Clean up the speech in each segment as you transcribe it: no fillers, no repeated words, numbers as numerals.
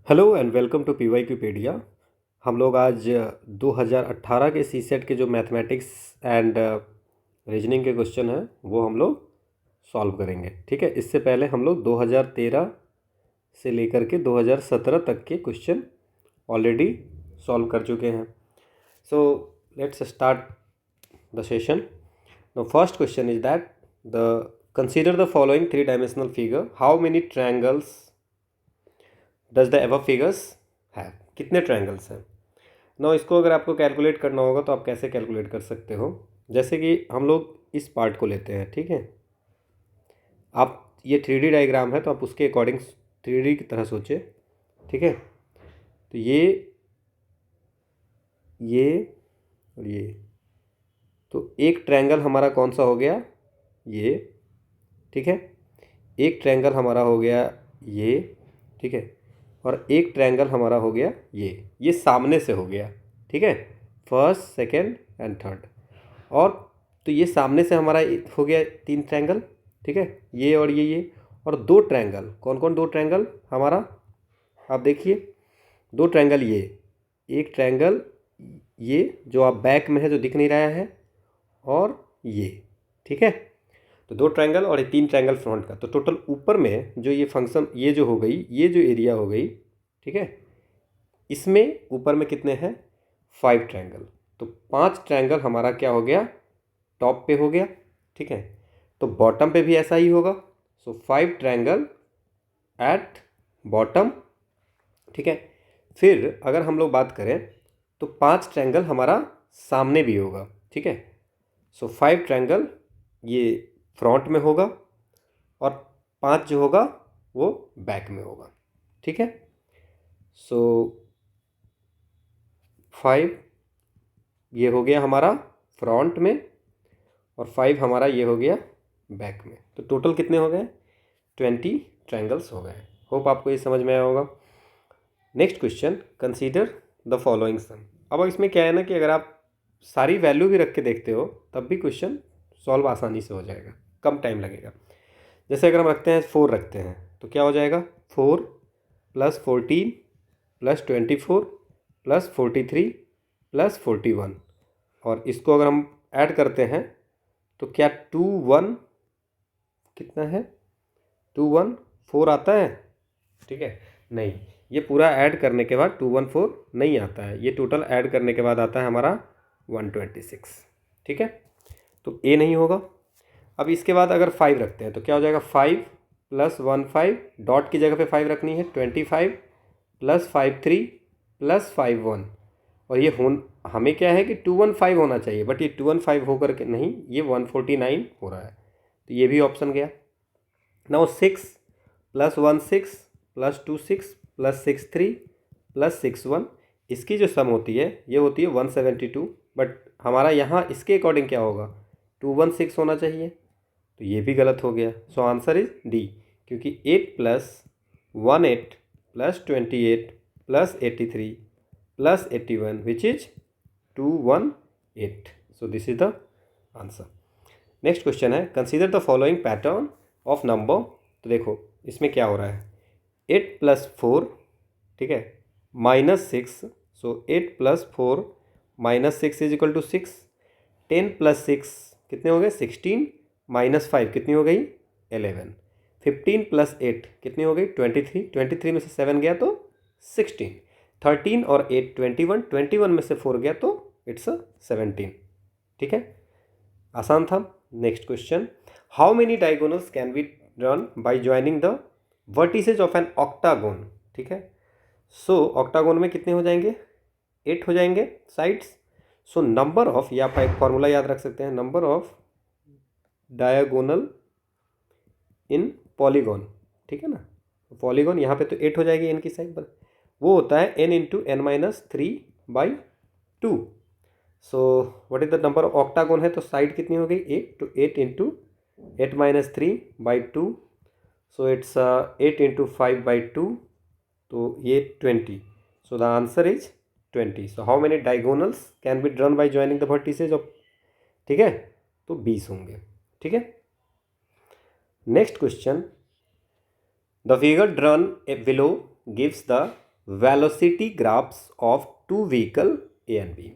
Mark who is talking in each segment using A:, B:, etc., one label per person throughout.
A: Hello and welcome to PYQpedia. हम लोग आज 2018 के सीसेट के जो मैथमेटिक्स एंड रीजनिंग के क्वेश्चन हैं वो हम लोग सॉल्व करेंगे। ठीक है, इससे पहले हम लोग 2013 से लेकर के 2017 तक के क्वेश्चन ऑलरेडी सॉल्व कर चुके हैं। So let's start the session. The first question is that the consider the following 3 dimensional figure, how many triangles does the above figures have. कितने ट्रायंगल्स हैं। नो, इसको अगर आपको कैलकुलेट करना होगा तो आप कैसे कैलकुलेट कर सकते हो। जैसे कि हम लोग इस पार्ट को लेते हैं, ठीक है। आप ये 3D डायग्राम है तो आप उसके अकॉर्डिंग 3D की तरह सोचे, ठीक है। तो ये और ये, तो एक ट्रायंगल हमारा कौन सा हो गया, ये, ठीक है। एक ट्रायंगल हमारा हो गया ये, ठीक है। और एक ट्रायंगल हमारा हो गया ये सामने से हो गया, ठीक है। First, second and third. और तो ये सामने से हमारा हो गया 3 ट्रायंगल, ठीक है। ये और ये और 2 ट्रायंगल। कौन कौन 2 ट्रायंगल हमारा, आप देखिए 2 ट्रायंगल, ये एक ट्रायंगल ये जो आप बैक में है जो दिख नहीं रहा है, और ये, ठीक है। तो 2 ट्रायंगल और 3 ट्रायंगल फ्रंट का, तो टोटल ऊपर में जो ये फंक्शन, ये जो हो गई, ये जो एरिया हो गई, ठीक है। इसमें ऊपर में कितने हैं, 5 ट्रायंगल। तो 5 ट्रायंगल हमारा क्या हो गया, टॉप पे हो गया, ठीक है। तो बॉटम पे भी ऐसा ही होगा। सो 5 ट्रायंगल एट बॉटम, ठीक है। फिर अगर हम लोग बात करें तो 5 ट्रायंगल हमारा सामने भी होगा, ठीक है। सो 5 ट्रायंगल ये फ्रंट में होगा और 5 जो होगा वो बैक में होगा, ठीक है। सो 5 ये हो गया हमारा फ्रंट में और 5 हमारा ये हो गया बैक में। तो टोटल कितने हो गए, 20 ट्रायंगल्स हो गए। होप आपको ये समझ में आया होगा। Next question, consider the following sum. अब इसमें क्या है ना कि अगर आप सारी वैल्यू भी रख के देखते हो तब भी क्वेश्चन सॉल्व आसानी से हो जाएगा, कम टाइम लगेगा। जैसे अगर हम रखते हैं 4 रखते हैं तो क्या हो जाएगा, 4 + 14 + 24 + 43 + 41। और इसको अगर हम ऐड करते हैं तो क्या 21 कितना है, 214 आता है, ठीक है। नहीं, ये पूरा ऐड करने के बाद 214 नहीं आता है, ये टोटल ऐड करने के बाद आता है हमारा 126, ठीक है। तो ए नहीं होगा। अब इसके बाद अगर 5 रखते हैं तो क्या हो जाएगा, 5 + 15, डॉट की जगह पे 5 रखनी है, 25 + 53 + 51। और ये हमें क्या है कि 215 होना चाहिए, बट ये 215 होकर के नहीं, ये 149 हो रहा है, तो ये भी ऑप्शन गया। नाउ 6 + 16 + 26 + 63 + 61, इसकी जो सम होती है ये होती है 172। बट हमारा यहाँ इसके अकॉर्डिंग क्या होगा, 216 होना चाहिए, तो ये भी गलत हो गया। सो आंसर इज डी, क्योंकि 8 + 18 + 28 + 83 + 81 which is 218। So this is the answer. Next question है, consider the following pattern of number. तो देखो इसमें क्या हो रहा है, 8 + 4, ठीक है, -6। सो 8 + 4 -6 = 6। 10 + 6 कितने हो गए, 16, -5 कितनी हो गई, 11। 15 + 8 कितनी हो गई, 23। 23 में से 7 गया तो 16। 13 और 8 21, 21 में से 4 गया तो इट्स 17, ठीक है। आसान था। Next question, how many diagonals can be drawn by joining the vertices of an octagon, ठीक है। सो ऑक्टागोन में कितने हो जाएंगे, 8 हो जाएंगे साइड्स। सो नंबर ऑफ, या आप एक फॉर्मूला याद रख सकते हैं, number of diagonal in polygon, ठीक है ना। पॉलीगॉन यहाँ पे तो 8 हो जाएगी एन की साइड पर, वो होता है n × n-3/2। So what is the number of octagon है, तो साइड कितनी हो गई, 8, तो 8 × 8-3/2। सो इट्स 8 × 5/2, तो ये 20। सो the answer is 20। So how many diagonals can B drawn by joining the vertices of, ठीक है, तो 20 होंगे, ठीक है। Next question, the figure drawn below gives the velocity graphs of two vehicle A and B.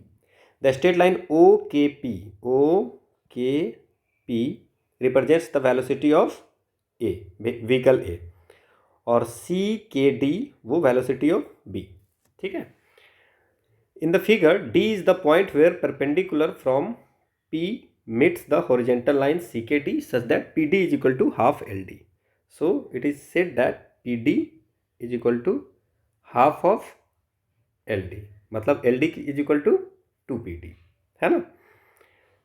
A: The straight line OKP represents the velocity of A, vehicle A, और CKD वो velocity of B. ठीक है. In the figure, D is the point where perpendicular from P meets the horizontal line CKD such that PD is equal to half LD. So it is said that PD is equal to half of LD, मतलब LD is equal to 2PD, है ना.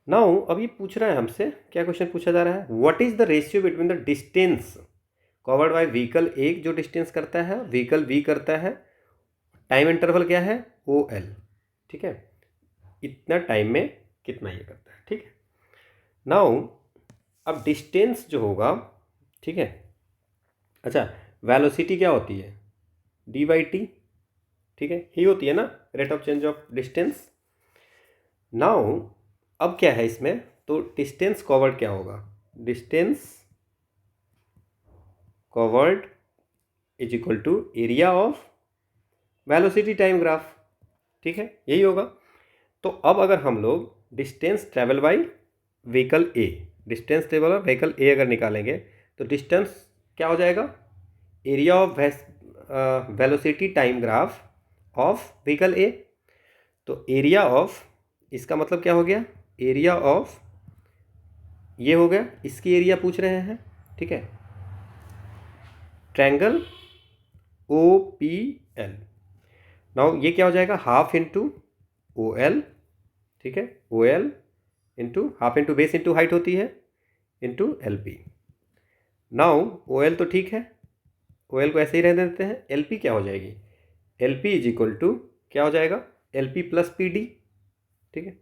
A: Now अब ये पूछ रहा है हमसे, क्या क्वेश्चन पूछा जा रहा है, what is the ratio between the distance covered by vehicle ए जो डिस्टेंस करता है, व्हीकल बी करता है, टाइम इंटरवल क्या है OL. ठीक है, इतना टाइम में कितना ये करता है. ठीक है. नाउ अब डिस्टेंस जो होगा, ठीक है, अच्छा वेलोसिटी क्या होती है d/t. ठीक है, ही होती है ना, rate of change of distance. Now अब क्या है इसमें, तो डिस्टेंस कवर्ड क्या होगा, distance covered is equal to area of velocity time graph. ठीक है, यही होगा. तो अब अगर हम लोग distance travel by vehicle A, distance travel by vehicle A अगर निकालेंगे तो डिस्टेंस क्या हो जाएगा, area of velocity time graph of vehicle A. तो एरिया ऑफ, इसका मतलब क्या हो गया, एरिया ऑफ ये हो गया, इसकी एरिया पूछ रहे हैं. ठीक है, ट्रायंगल OPL. नाउ ये क्या हो जाएगा, हाफ इंटू OL. ठीक है, OL into half into base into height होती है इंटू LP. नाउ OL तो ठीक है, OL को ऐसे ही रहने देते हैं. LP क्या हो जाएगी, LP इज इक्वल टू क्या हो जाएगा, LP प्लस PD. ठीक है,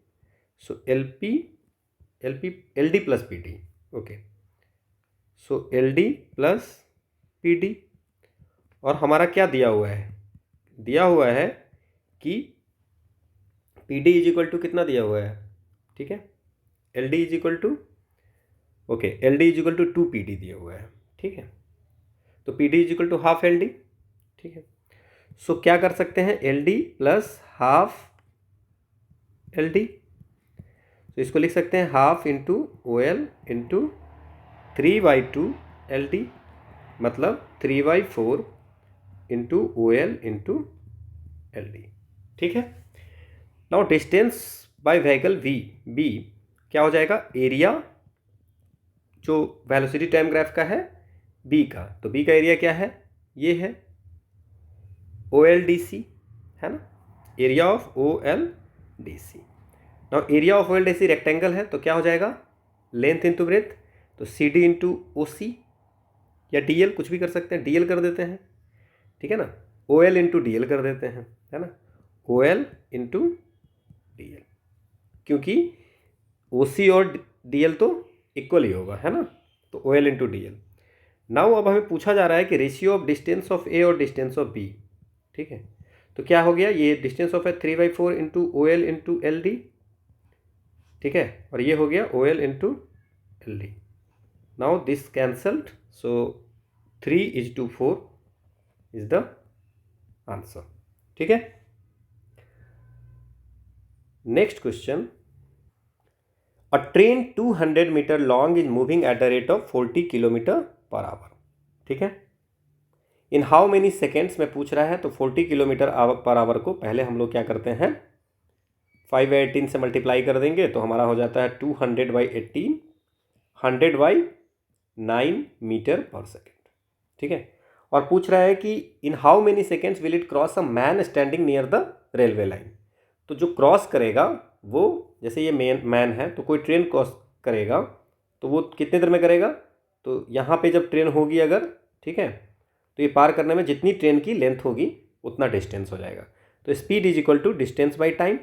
A: सो LD प्लस PD. ओके, सो LD प्लस PD. और हमारा क्या दिया हुआ है, दिया हुआ है कि PD इज इक्वल टू कितना दिया हुआ है. ठीक है, LD is equal to, okay, LD is equal to 2PD दिया हुआ है. ठीक है, तो PD is equal to half LD. ठीक है, सो क्या कर सकते हैं, LD प्लस हाफ LD. तो इसको लिख सकते हैं half into OL into 3/2 LD, मतलब 3/4 इंटू OL इंटू LD. ठीक है. Now distance by vehicle B क्या हो जाएगा, एरिया जो वेलोसिटी टाइम ग्राफ का है B का, तो B का एरिया क्या है, ये है OLDC, है ना, area of OLDC. Now area of OLDC rectangle है, तो क्या हो जाएगा, लेंथ इंटू ब्रेथ, तो CD इंटू OC या DL, कुछ भी कर सकते हैं, DL कर देते हैं. ठीक है ना, OL इंटू DL कर देते हैं, है ना, OL इंटू DL, क्योंकि OC और DL तो इक्वल ही होगा, है ना, तो OL इंटू DL. नाउ अब हमें पूछा जा रहा है कि ratio of distance of A और डिस्टेंस ऑफ B. ठीक है, तो क्या हो गया, ये डिस्टेंस ऑफ है 3/4 इंटू OL इंटू LD. ठीक है, और ये हो गया OL into LD. Now this cancelled, so 3:4 is the answer. ठीक है. Next question, a train 200 metre long is moving at the rate of 40 kilometre per hour. ठीक है, इन हाउ मेनी सेकेंड्स में पूछ रहा है, तो 40 किलोमीटर पर आवर को पहले हम लोग क्या करते हैं, 5/18 से मल्टीप्लाई कर देंगे, तो हमारा हो जाता है 200/18, 100/9 मीटर पर सेकेंड. ठीक है, और पूछ रहा है कि in how many seconds will it cross a man standing near the railway line. तो जो क्रॉस करेगा वो, जैसे ये मैन है, तो कोई ट्रेन क्रॉस करेगा तो वो कितने देर में करेगा, तो यहाँ पे जब ट्रेन होगी अगर, ठीक है, तो ये पार करने में जितनी ट्रेन की लेंथ होगी उतना डिस्टेंस हो जाएगा. तो speed is equal to distance by time.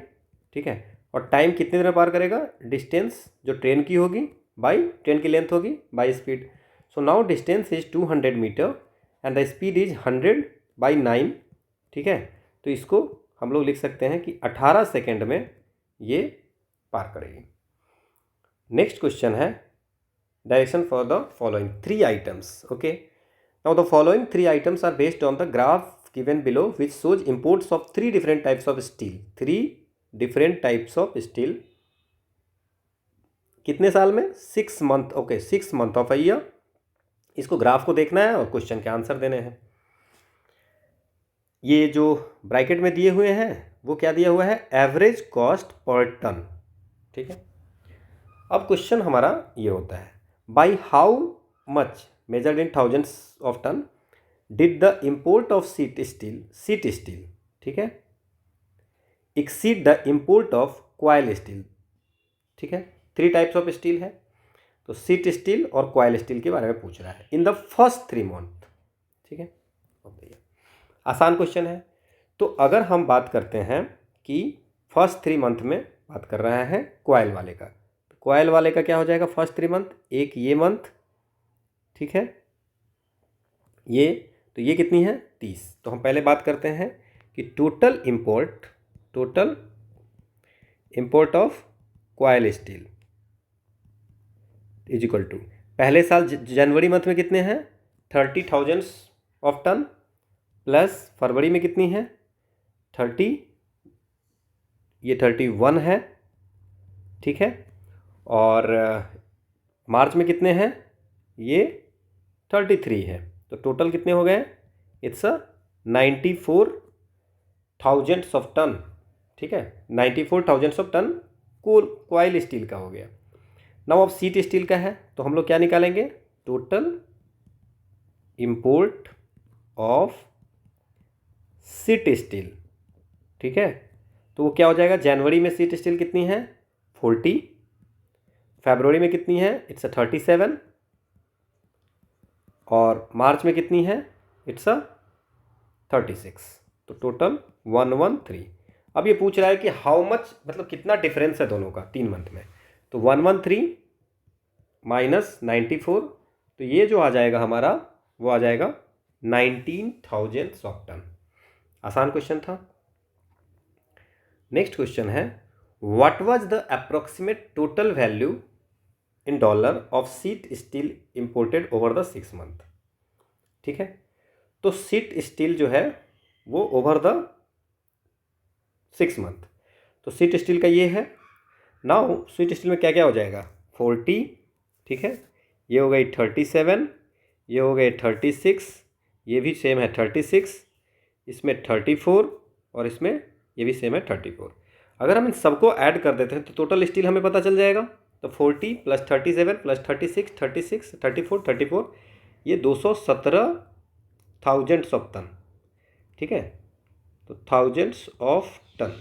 A: ठीक है, और टाइम कितने देर में पार करेगा, डिस्टेंस जो ट्रेन की होगी बाई ट्रेन की लेंथ होगी by speed. So now distance is 200 metre and the speed is 100/9. ठीक है, तो इसको हम लोग लिख सकते हैं कि 18 सेकेंड में ये पार करेगी. नेक्स्ट क्वेश्चन है, direction for the following 3 items. Okay, now the following 3 items are based on the graph given below which shows imports of 3 different types of steel. 3 different types of steel. कितने साल में? 6 month. Okay, 6 month of a year. इसको graph को देखना है और question के answer देने हैं. ये जो ब्रैकेट में दिए हुए हैं वो क्या दिया हुआ है? Average cost per ton. ठीक है. अब क्वेश्चन हमारा ये होता है, by how much measured in thousands of ton did the import of sheet steel, ठीक है, exceed the import of coil steel. ठीक है. 3 टाइप्स ऑफ स्टील है, तो सीट स्टील और क्वाइल स्टील के बारे में पूछ रहा है इन द फर्स्ट 3 मंथ. ठीक है. आसान क्वेश्चन है. तो अगर हम बात करते हैं कि फर्स्ट 3 मंथ में बात कर रहा है क्वाइल वाले का, तो क्वाइल वाले का क्या हो जाएगा? फर्स्ट 3 मंथ, एक ये मंथ. ठीक है. ये तो ये कितनी है? 30. तो हम पहले बात करते हैं कि total import of coil steel is equal to, पहले साल जनवरी मंथ में कितने हैं? 30,000 ऑफ टन, प्लस फरवरी में कितनी है? 30, ये 31 है. ठीक है. और मार्च में कितने हैं? ये 33 है. तो टोटल कितने हो गए? It's 94,000 of ton. ठीक है. 94,000 ऑफ टन क्वाइल स्टील का हो गया. नाउ अब सीट स्टील का है, तो हम लोग क्या निकालेंगे? Total import of sheet steel. ठीक है. तो वो क्या हो जाएगा? जनवरी में सीट स्टील कितनी है? 40. फरवरी में कितनी है? इट्स 37. और मार्च में कितनी है? इट्स 36. तो टोटल 113. अब ये पूछ रहा है कि हाउ मच, मतलब कितना डिफरेंस है दोनों का 3 मंथ में. तो 113 माइनस 94, तो ये जो आ जाएगा हमारा, वो आ जाएगा 19,000 ऑफ टन. आसान क्वेश्चन था. नेक्स्ट क्वेश्चन है, what was the approximate total value in dollar of sheet steel imported over the 6 month. ठीक है. तो सीट स्टील जो है वो ओवर द 6 मंथ, तो सीट स्टील का ये है. नाउ सीट स्टील में क्या क्या हो जाएगा? 40. ठीक है. ये हो गई 37, ये हो गए 36, ये भी सेम है 36, इसमें 34 और इसमें ये भी सेम है 34. अगर हम इन सबको ऐड कर देते हैं तो टोटल स्टील हमें पता चल जाएगा. तो 40 प्लस 37 प्लस 36 36 34 34, ये 217,000 ऑफ टन. ठीक है. तो थाउजेंड्स ऑफ टन.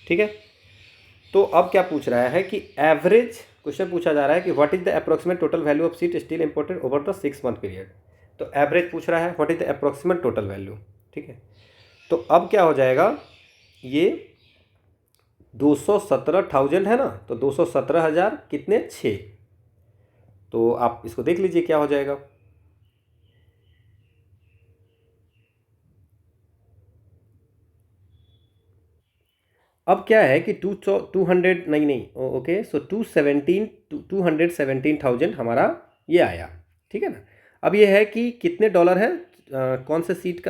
A: ठीक है. तो अब क्या पूछ रहा है कि एवरेज, क्वेश्चन पूछा जा रहा है कि what is the approximate total value of sheet steel imported over the 6 month period. तो एवरेज पूछ रहा है, what is the approximate total value. ठीक है. तो अब क्या हो जाएगा? ये 217,000 है ना, तो 217,000 कितने? 6. तो आप इसको देख लीजिए क्या हो जाएगा. अब क्या है कि 200 नहीं ओके, सो 217,000 हमारा ये आया. ठीक है ना. अब ये है कि कितने डॉलर है, कौन से सीट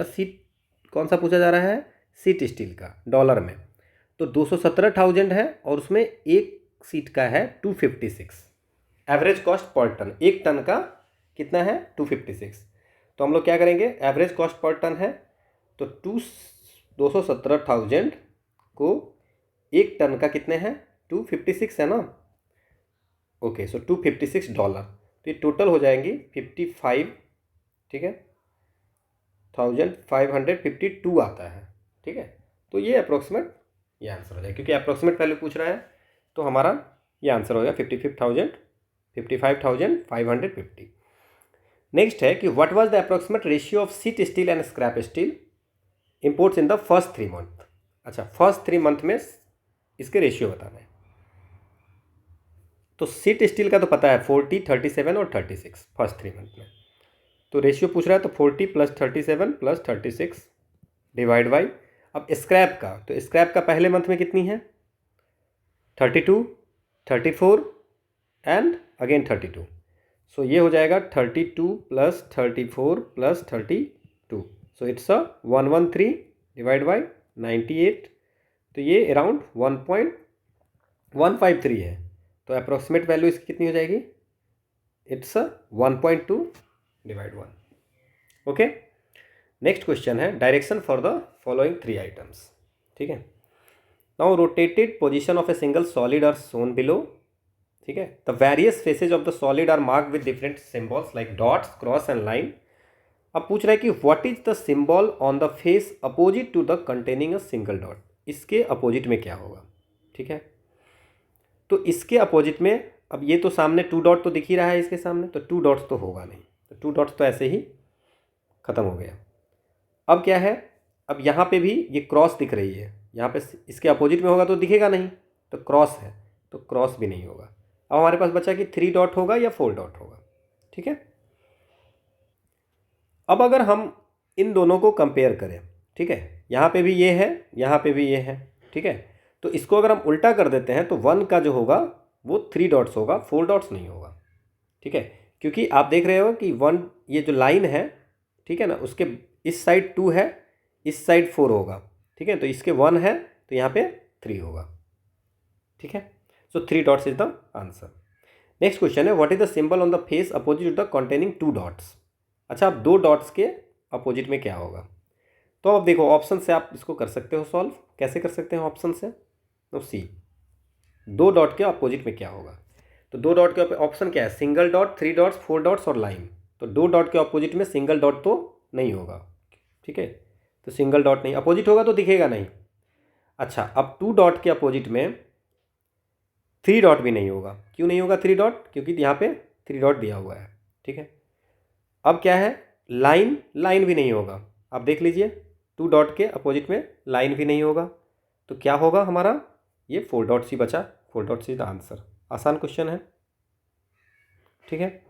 A: कौन सा पूछा जा रहा है? सीट स्टील का डॉलर में. तो 217,000 है और उसमें एक सीट का है 256. एवरेज कॉस्ट पर टन, एक टन का कितना है? 256. तो हम लोग क्या करेंगे? एवरेज कॉस्ट पर टन है, तो 217,000 को एक टन का कितने हैं? 256 है ना. ओके, सो $256. तो ये टोटल हो जाएंगी 55. ठीक है. 1552 आता है. ठीक है. तो ये अप्रोक्सीमेट ये आंसर हो जाएगा, क्योंकि अप्रोक्सीमेट वैल्यू पूछ रहा है, तो हमारा ये आंसर हो गया 55,550. नेक्स्ट है कि what was the approximate ratio of sheet steel and scrap steel imports in the first 3 month. अच्छा, फर्स्ट 3 मंथ में इसके रेशियो बताना है. तो सीट स्टील का तो पता है 40, 37 और 36 फर्स्ट 3 मंथ में. तो रेशियो पूछ रहा है, तो 40 प्लस 37 प्लस 36 डिवाइड बाई. अब स्क्रैप का, तो स्क्रैप का पहले मंथ में कितनी है? 32, 34 एंड अगेन 32. सो ये हो जाएगा 32 plus 34 plus 32. So it's a 113 divide by 98, तो ये अराउंड 1.153 है। तो अप्रोक्सीमेट वैल्यू इसकी कितनी हो जाएगी? It's 1.2 divide 1। Okay, next question है direction for the following 3 items. ठीक है, now rotated position of a single solid are shown below. ठीक है, the various faces of the solid are marked with different symbols like dots, cross and line. अब पूछ रहा है कि what is the symbol on the face opposite to the containing a single dot. इसके opposite में क्या होगा? ठीक है, तो इसके अपोजिट में, अब ये तो सामने 2 डॉट तो दिख ही रहा है इसके सामने, तो 2 डॉट्स तो होगा नहीं, तो 2 डॉट्स तो ऐसे ही खत्म हो गया। अब क्या है, अब यहाँ पे भी ये क्रॉस दिख रही है, यहाँ पे इसके अपोजिट में होगा तो दिखेगा नहीं, तो क्रॉस है तो क्रॉस भी नहीं होगा। अब हमारे पास बचा कि 3 डॉट होगा या 4 डॉट होगा। ठीक है, अब अगर हम इन दोनों को कंपेयर करें, ठीक है, यहाँ पे भी ये है, यहाँ पे भी ये है, ठीक है, तो इसको अगर हम उल्टा कर देते हैं तो 1 का जो होगा वो 3 डॉट्स होगा, 4 डॉट्स नहीं होगा। ठीक है, क्योंकि आप देख रहे हो कि 1, ये जो लाइन है, ठीक है ना, उसके इस साइड 2 है, इस साइड 4 होगा। ठीक है, तो इसके 1 है तो यहाँ पे 3 होगा। ठीक है, so 3 dots is the answer. Next question है what is the symbol on the face opposite to the containing 2 dots. अच्छा, अब 2 डॉट्स के अपोजिट में क्या होगा? तो अब देखो ऑप्शन से आप इसको कर सकते हो सॉल्व। कैसे कर सकते हैं ऑप्शन से? तो सी, 2 डॉट के अपोजिट में क्या होगा? तो 2 डॉट के ऑप्शन क्या है? सिंगल डॉट, 3 डॉट्स, 4 डॉट्स और लाइन। तो 2 डॉट के अपोजिट में सिंगल डॉट तो नहीं होगा। ठीक है, तो सिंगल डॉट नहीं, अपोजिट होगा तो दिखेगा नहीं। अच्छा, अब 2 डॉट के अपोजिट में 3 डॉट भी नहीं होगा। क्यों नहीं होगा 3 डॉट? क्योंकि यहाँ पे 3 डॉट दिया हुआ है। ठीक है, अब क्या है, लाइन, लाइन भी नहीं होगा। आप देख लीजिए 2 डॉट के अपोजिट में लाइन भी नहीं होगा, तो क्या होगा हमारा? ये 4 डॉट्स ही बचा। 4 डॉट्स इज द आंसर। आसान क्वेश्चन है। ठीक है,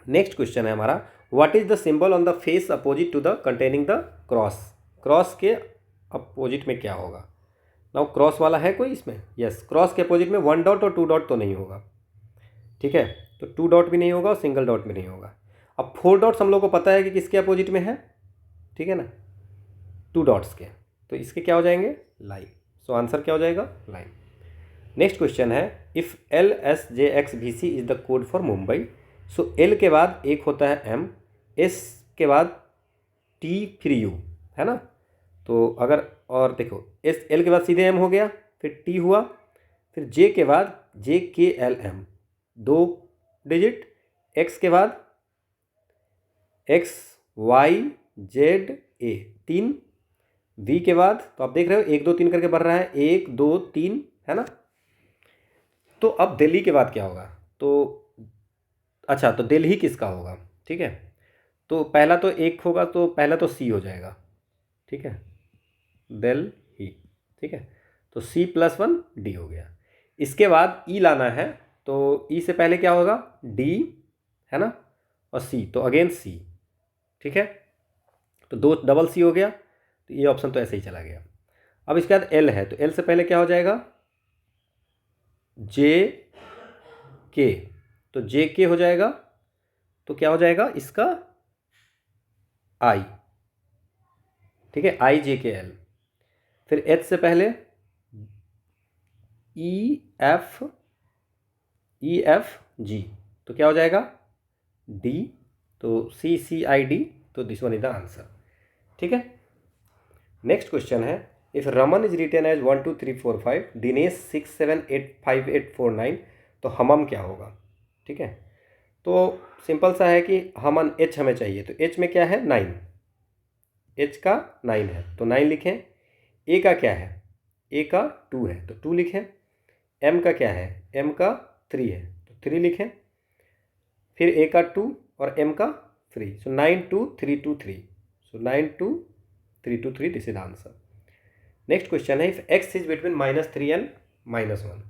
A: नेक्स्ट क्वेश्चन है हमारा what is the symbol on the face opposite to the containing the cross. Cross के अपोजिट में क्या होगा? नाउ क्रॉस वाला है कोई इसमें? यस, क्रॉस के अपोजिट में 1 डॉट और 2 डॉट तो नहीं होगा। ठीक है, तो 2 डॉट भी नहीं होगा और सिंगल डॉट भी नहीं होगा। अब 4 डॉट्स हम लोग को पता है कि किसके अपोजिट में है, ठीक है ना, 2 डॉट्स के, तो इसके क्या हो जाएंगे? लाइन। सो आंसर क्या हो जाएगा? लाइन। नेक्स्ट क्वेश्चन है if LSJXVC is the code for Mumbai. So L के बाद एक होता है M, S के बाद T फिर U, है ना। तो अगर, और देखो L के बाद सीधे M हो गया, फिर T हुआ, फिर J के बाद JKLM 2 डिजिट, X के बाद XYZA 3, V के बाद तो आप देख रहे हो 1 2 3 करके बढ़ रहा है, 1 2 3, है ना। तो अब दिल्ली के बाद क्या होगा? तो अच्छा, तो दिल्ली किसका होगा? ठीक है, तो पहला तो 1 होगा, तो पहला तो C हो जाएगा। ठीक है, दिल्ली। ठीक है, तो C+1 D हो गया। इसके बाद E लाना है, तो E से पहले क्या होगा? D, है ना, और C, तो अगेन C। ठीक है, तो 2 डबल C हो गया, तो ये ऑप्शन तो ऐसे ही चला गया। अब इसके बाद L है, तो L से पहले क्या हो जाएगा? JK, तो JK हो जाएगा, तो क्या हो जाएगा इसका? I। ठीक है, IJKL। फिर H से पहले EFG, तो क्या हो जाएगा? D, तो CCID, तो this one is the answer. ठीक है, नेक्स्ट क्वेश्चन है if Raman is written as 1 2 3 4 5, Dinesh 6 7 8 5 8 4 9, तो हमम क्या होगा? ठीक है, तो सिंपल सा है कि हमन H हमें चाहिए, तो H में क्या है? 9, H का 9 है, तो 9 लिखें। A का क्या है? A का 2 है, तो 2 लिखें। M का क्या है? M का 3 है, तो 3 लिखें। फिर A का 2 और M का 3, so 9 2 3 2 3, so 9 2 3 2 3, this is answer. Next question है if x is between -3 and -1।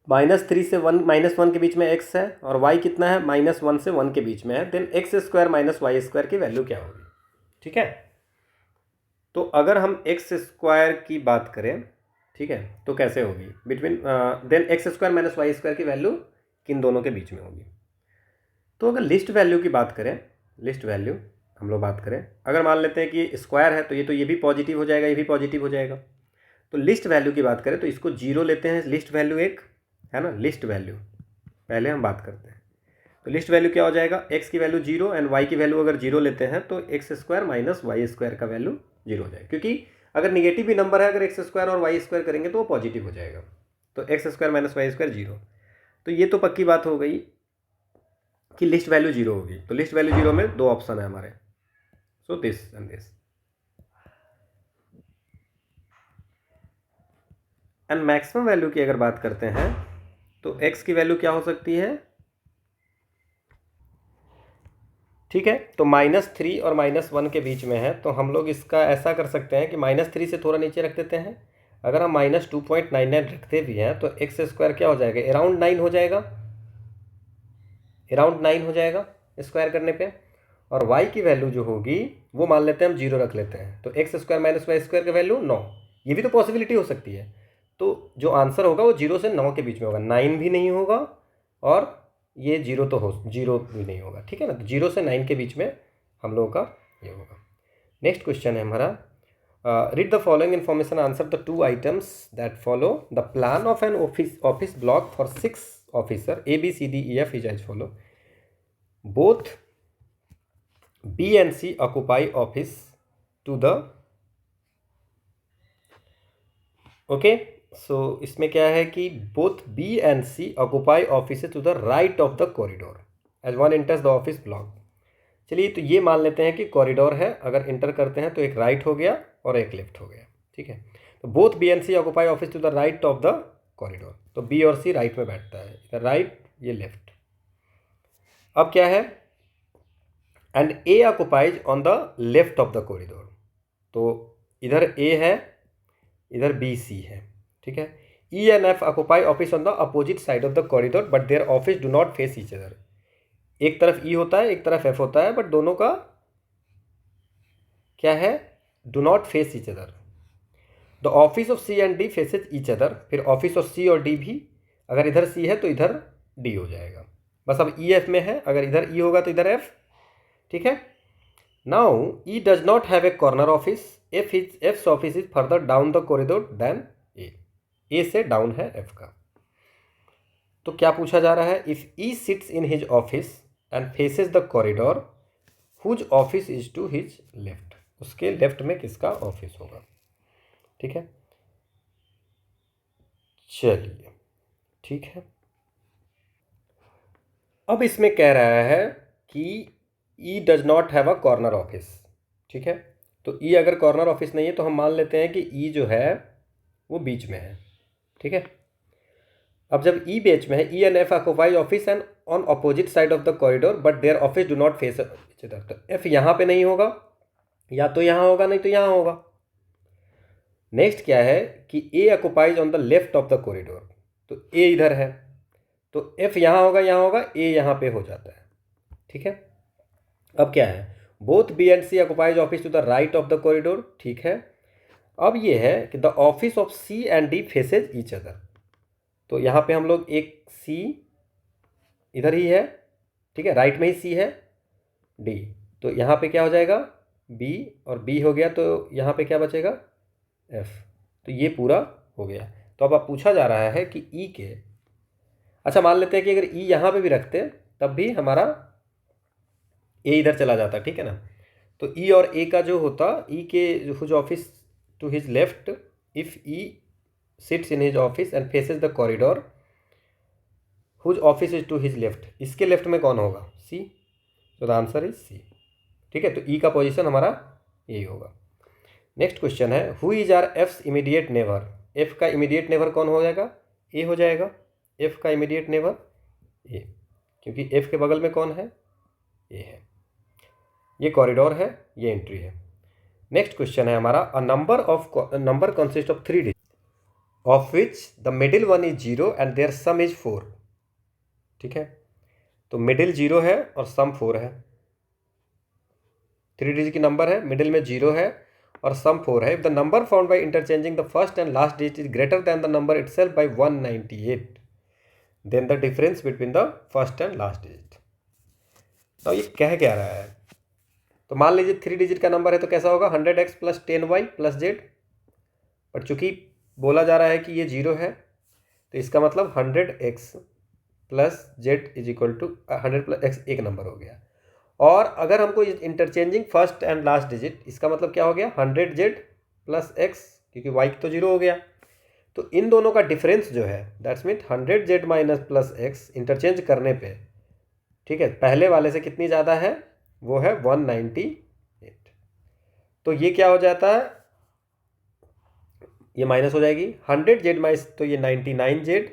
A: -3 से -1 के बीच में x है और y कितना है? -1 से 1 के बीच में है, देन x² - y² की वैल्यू क्या होगी? ठीक है, तो अगर हम x² की बात करें, ठीक है, तो कैसे होगी? बिटवीन देन x² - y² की वैल्यू किन दोनों के बीच में होगी? तो अगर लिस्ट वैल्यू की बात करें, लिस्ट वैल्यू, हम लोग बात करें, अगर मान लेते हैं कि स्क्वायर है तो ये भी पॉजिटिव हो जाएगा, ये भी पॉजिटिव हो जाएगा। तो लिस्ट वैल्यू की बात करें तो इसको 0 लेते हैं, लिस्ट वैल्यू एक है ना, लिस्ट वैल्यू पहले हम बात करते हैं। तो लिस्ट वैल्यू क्या हो जाएगा, x की वैल्यू 0 एंड y की वैल्यू अगर 0 लेते हैं तो x square minus y square का वैल्यू 0 हो जाएगा, क्योंकि अगर निगेटिव भी नंबर है, अगर एक्स स्क्वायर और वाई स्क्वायर करेंगे तो वो पॉजिटिव हो जाएगा। तो x square minus y square 0। तो ये तो पक्की बात हो गई कि लिस्ट वैल्यू 0 होगी। तो लिस्ट वैल्यू 0 में दो ऑप्शन है हमारे, so this and this. And maximum value की अगर बात करते हैं तो x की वैल्यू क्या हो सकती है, ठीक है। तो -3 और -1 के बीच में है, तो हम लोग इसका ऐसा कर सकते हैं कि -3 से थोड़ा नीचे रख देते हैं। अगर हम -2.99 रखते भी हैं तो एक्स स्क्वायर क्या हो जाएगा, अराउंड 9 हो जाएगा, अराउंड 9 हो जाएगा स्क्वायर करने पे। और y की वैल्यू जो होगी वो मान लेते हैं हम 0 रख लेते हैं, तो x square minus y square की वैल्यू 9। ये भी तो पॉसिबिलिटी हो सकती है। तो जो आंसर होगा वो 0 से 9 के बीच में होगा, 9 भी नहीं होगा और ये 0 तो हो 0 भी नहीं होगा, ठीक है ना। तो 0 से 9 के बीच में हम लोगों का ये होगा। नेक्स्ट क्वेश्चन है हमारा, read the following information, answer the 2 items that follow the plan of an office block for 6 officer ABCDEF is as follow. बोथ B and C occupy office to the, okay so इसमें क्या है कि both B and C occupy offices to the right of the corridor as one enters the office block। चलिए तो ये मान लेते हैं कि कॉरिडोर है, अगर इंटर करते हैं तो एक राइट हो गया और एक लेफ्ट हो गया, ठीक है। तो both B and C occupy office to the right of the corridor, तो B और C राइट में बैठता है, इधर राइट ये लेफ्ट। अब क्या है, and A occupies on the left of the corridor, तो इधर A है इधर BC है, ठीक है। E and F occupy office on the opposite side of the corridor but their office do not face each other। एक तरफ E होता है एक तरफ F होता है, बट दोनों का क्या है, do not face each other। The office of C and D faces each other, फिर ऑफिस ऑफ C और D भी, अगर इधर C है तो इधर D हो जाएगा। बस अब E F में है, अगर इधर E होगा तो इधर F, ठीक है। Now E does not have a corner office, F's office is further down the corridor then A से डाउन है F का। तो क्या पूछा जा रहा है, if E sits in his office and faces the corridor whose office is to his left, उसके लेफ्ट में किसका ऑफिस होगा, ठीक है। चलिए ठीक है, अब इसमें कह रहा है कि E does not have a corner office, ठीक है। तो E अगर कॉर्नर ऑफिस नहीं है तो हम मान लेते हैं कि E जो है वो बीच में है, ठीक है। अब जब E बीच में है, E and F occupy office and on opposite side of the corridor but their office do not face each other, तो F यहाँ पे नहीं होगा, या तो यहाँ होगा नहीं तो यहाँ होगा। नेक्स्ट क्या है कि A occupies on the left of the corridor, तो A इधर है, तो F यहाँ होगा A यहाँ पे हो जाता है, ठीक है। अब क्या है, both B and C occupies office to the right of the corridor, ठीक है। अब ये है कि the office of C and D faces each other, तो यहाँ पे हम लोग एक C इधर ही है, ठीक है, राइट में ही C है D, तो यहाँ पे क्या हो जाएगा B और B हो गया, तो यहाँ पे क्या बचेगा F, तो ये पूरा हो गया। तो अब पूछा जा रहा है कि E के, अच्छा मान लेते हैं कि अगर E यहाँ पे भी रखते तब भी हमारा A इधर चला जाता, ठीक है ना। तो E और A का जो होता, E के whose office to his left, if E sits in his office and faces the corridor whose office is to his left, इसके लेफ्ट में कौन होगा C, तो द आंसर इज C, ठीक है। तो E का पोजीशन हमारा यही होगा। नेक्स्ट क्वेश्चन है, who is are F's immediate neighbour, F का इमीडिएट नेबर कौन हो जाएगा, A हो जाएगा, F का इमीडिएट नेबर A, क्योंकि F के बगल में कौन है, A है, ये कॉरिडोर है, ये एंट्री है। नेक्स्ट क्वेश्चन है हमारा, a number consist of 3 digit of which the middle one is 0 and their sum is 4, ठीक है। तो मिडिल 0 है और सम 4 है, 3 डिजिट की नंबर है, मिडिल में 0 है और सम 4 है। If the number found by interchanging the first and last digit is greater than the number itself by 198, then the difference between the first and last digit. तो ये कह क्या रहा है, तो मान लीजिए 3 डिजिट का नंबर है तो कैसा होगा 100x plus 10y plus Z, पर चूंकि बोला जा रहा है कि ये 0 है तो इसका मतलब 100x plus z is equal to 100 plus x एक नंबर हो गया। और अगर हमको interchanging first and last digit, इसका मतलब क्या हो गया 100z प्लस x, क्योंकि y तो 0 हो गया। तो इन दोनों का डिफरेंस जो है that's mean 100z minus plus x interchange करने पे, ठीक है, पहले वाले से कितनी ज़्यादा है, वो है 198। तो ये क्या हो जाता है, ये माइनस हो जाएगी 100z माइनस, तो ये 99z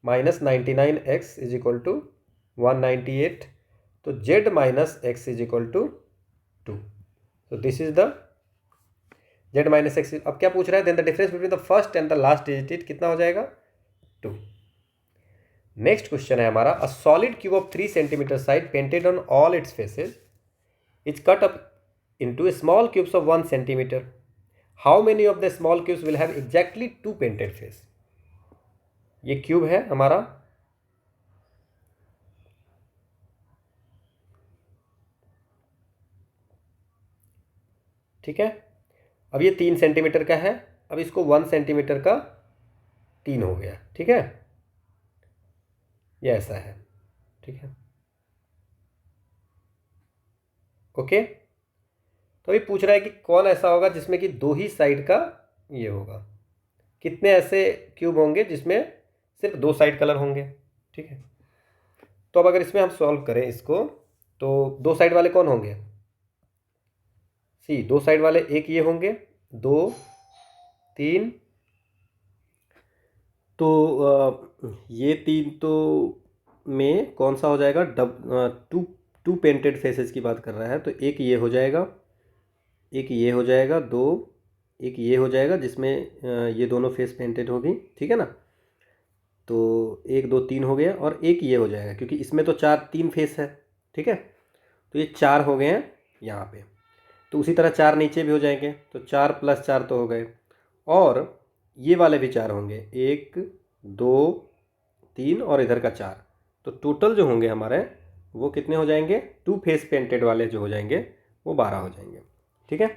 A: minus 99x is equal to 198। तो z minus x is equal to 2। तो this is the z minus x. अब क्या पूछ रहा है, then the difference between the first and the last digit कितना हो जाएगा 2। नेक्स्ट क्वेश्चन है हमारा, a solid cube of 3 centimetre side painted on all its faces is cut up into small cubes of 1 centimetre. How many of the small cubes will have exactly 2 painted face. ये cube है हमारा, ठीक है। अब ये 3 centimetre का है, अब इसको 1 सेंटीमीटर का 3 हो गया, ठीक है, ये ऐसा है, ठीक है, ओके। तो अभी पूछ रहा है कि कौन ऐसा होगा जिसमें कि 2 ही साइड का ये होगा, कितने ऐसे क्यूब होंगे जिसमें सिर्फ 2 साइड कलर होंगे, ठीक है। तो अब अगर इसमें हम सॉल्व करें इसको, तो 2 साइड वाले कौन होंगे, सी 2 साइड वाले एक ये होंगे, 2 3, तो ये 3 तो में कौन सा हो जाएगा, टू पेंटेड फेसेस की बात कर रहा है, तो एक ये हो जाएगा, एक ये हो जाएगा, 2 एक ये हो जाएगा जिसमें ये दोनों फेस पेंटेड होगी, ठीक है ना। तो 1 2 3 हो गया, और एक ये हो जाएगा क्योंकि इसमें तो 3 फेस है, ठीक है। तो ये 4 हो गए हैं यहाँ पे। तो उसी तरह 4 नीचे भी हो जाएंगे, तो 4 प्लस 4 तो हो गए, और ये वाले भी 4 होंगे, 1 2 3 और इधर का 4। तो टोटल जो होंगे हमारे वो कितने हो जाएंगे, 2 फेस पेंटेड वाले जो हो जाएंगे वो 12 हो जाएंगे, ठीक है।